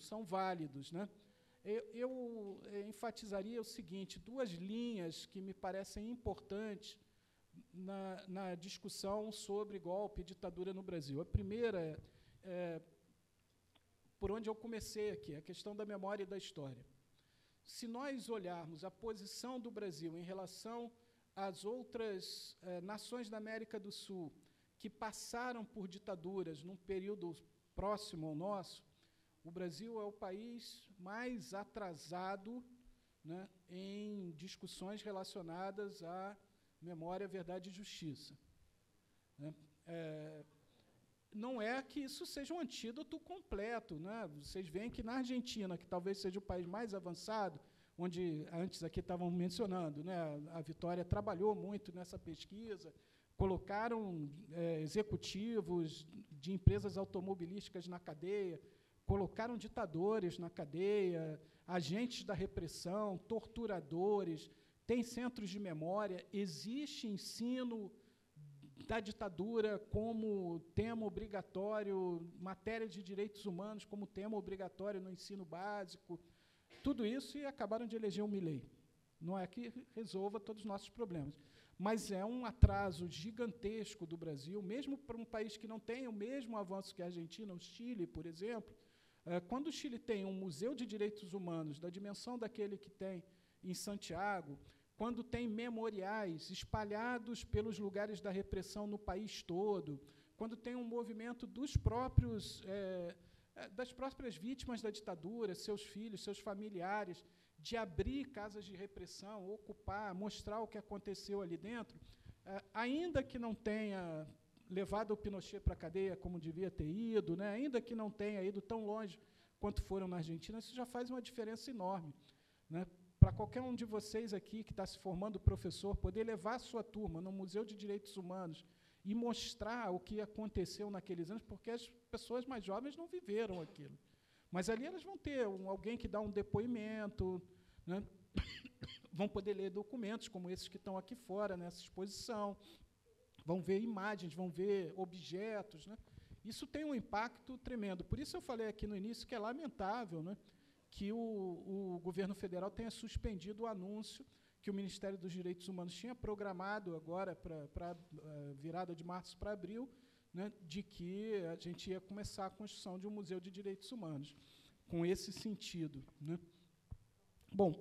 são válidos, né? Eu enfatizaria o seguinte, duas linhas que me parecem importantes na discussão sobre golpe e ditadura no Brasil. A primeira por onde eu comecei aqui, a questão da memória e da história. Se nós olharmos a posição do Brasil em relação às outras nações da América do Sul que passaram por ditaduras num período próximo ao nosso, o Brasil é o país mais atrasado, né, em discussões relacionadas à memória, verdade e justiça, né? Não é que isso seja um antídoto completo, né? Vocês veem que na Argentina, que talvez seja o país mais avançado, onde antes aqui estavam mencionando, né, a Vitória trabalhou muito nessa pesquisa, colocaram executivos de empresas automobilísticas na cadeia, colocaram ditadores na cadeia, agentes da repressão, torturadores, tem centros de memória, existe ensino da ditadura como tema obrigatório, matéria de direitos humanos como tema obrigatório no ensino básico, tudo isso, e acabaram de eleger o Milei. Não é que resolva todos os nossos problemas, mas é um atraso gigantesco do Brasil, mesmo para um país que não tem o mesmo avanço que a Argentina, o Chile, por exemplo. Quando o Chile tem um museu de direitos humanos da dimensão daquele que tem em Santiago, quando tem memoriais espalhados pelos lugares da repressão no país todo, quando tem um movimento das próprias vítimas da ditadura, seus filhos, seus familiares, de abrir casas de repressão, ocupar, mostrar o que aconteceu ali dentro, ainda que não tenha levado o Pinochet para a cadeia como devia ter ido, né, ainda que não tenha ido tão longe quanto foram na Argentina, isso já faz uma diferença enorme, né? Para qualquer um de vocês aqui que está se formando professor, poder levar a sua turma no Museu de Direitos Humanos e mostrar o que aconteceu naqueles anos, porque as pessoas mais jovens não viveram aquilo. Mas ali elas vão ter alguém que dá um depoimento, né? Vão poder ler documentos como esses que estão aqui fora, nessa exposição, vão ver imagens, vão ver objetos, né? Isso tem um impacto tremendo. Por isso eu falei aqui no início que é lamentável, né, que o governo federal tenha suspendido o anúncio que o Ministério dos Direitos Humanos tinha programado agora para virada de março para abril, né, de que a gente ia começar a construção de um Museu de Direitos Humanos, com esse sentido, né. Bom,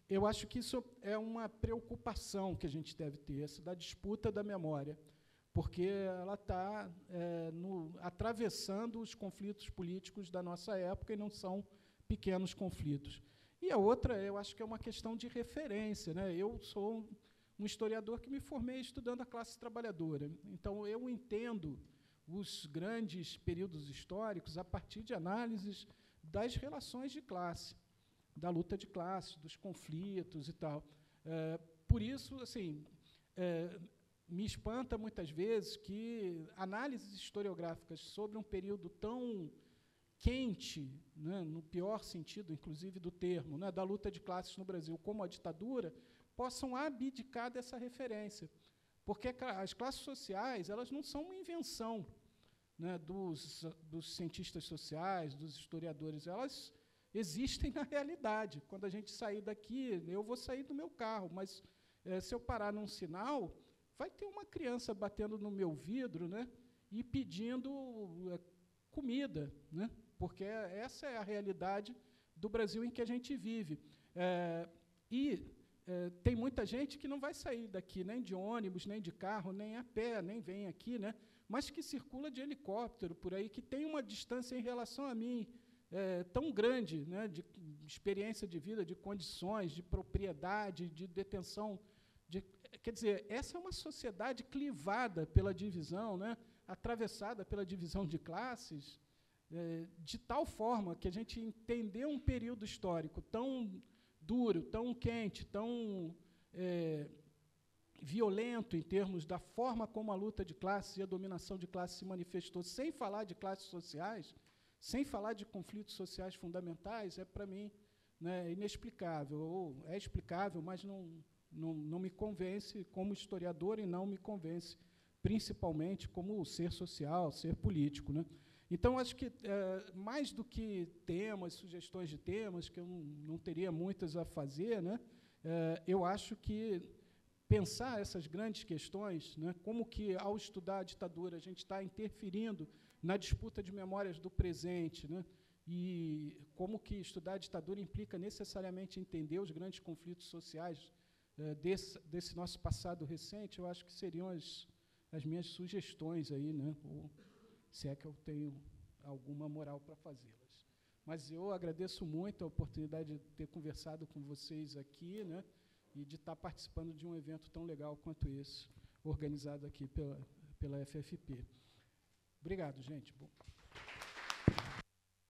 eu acho que isso é uma preocupação que a gente deve ter, essa da disputa da memória, porque ela está atravessando os conflitos políticos da nossa época e não são pequenos conflitos. E a outra, eu acho que é uma questão de referência, né? Eu sou um historiador que me formei estudando a classe trabalhadora. Então, eu entendo os grandes períodos históricos a partir de análises das relações de classe, da luta de classe, dos conflitos e tal. Por isso, assim, me espanta muitas vezes que análises historiográficas sobre um período tão quente, né, no pior sentido, inclusive, do termo, né, da luta de classes no Brasil, como a ditadura, possam abdicar dessa referência. Porque as classes sociais, elas não são uma invenção, né, dos cientistas sociais, dos historiadores, elas existem na realidade. Quando a gente sair daqui, eu vou sair do meu carro, mas se eu parar num sinal, vai ter uma criança batendo no meu vidro, né, e pedindo comida, né, porque essa é a realidade do Brasil em que a gente vive. Tem muita gente que não vai sair daqui nem de ônibus, nem de carro, nem a pé, nem vem aqui, né, mas que circula de helicóptero por aí, que tem uma distância em relação a mim tão grande, né, de experiência de vida, de condições, de propriedade, de detenção. Quer dizer, essa é uma sociedade clivada pela divisão, né, atravessada pela divisão de classes, de tal forma que a gente entender um período histórico tão duro, tão quente, tão violento em termos da forma como a luta de classes e a dominação de classes se manifestou, sem falar de classes sociais, sem falar de conflitos sociais fundamentais, para mim, né, inexplicável. Ou é explicável, mas não me convence como historiador e não me convence principalmente como ser social, ser político, né? Então, acho que, mais do que temas, sugestões de temas, que eu não teria muitas a fazer, né, eu acho que pensar essas grandes questões, né, como que, ao estudar a ditadura, a gente está interferindo na disputa de memórias do presente, né, e como que estudar a ditadura implica necessariamente entender os grandes conflitos sociais desse nosso passado recente, eu acho que seriam as minhas sugestões aí, né, ou, se é que eu tenho alguma moral para fazê-las. Mas eu agradeço muito a oportunidade de ter conversado com vocês aqui, né, e de estar participando de um evento tão legal quanto esse, organizado aqui pela FFP. Obrigado, gente. Bom.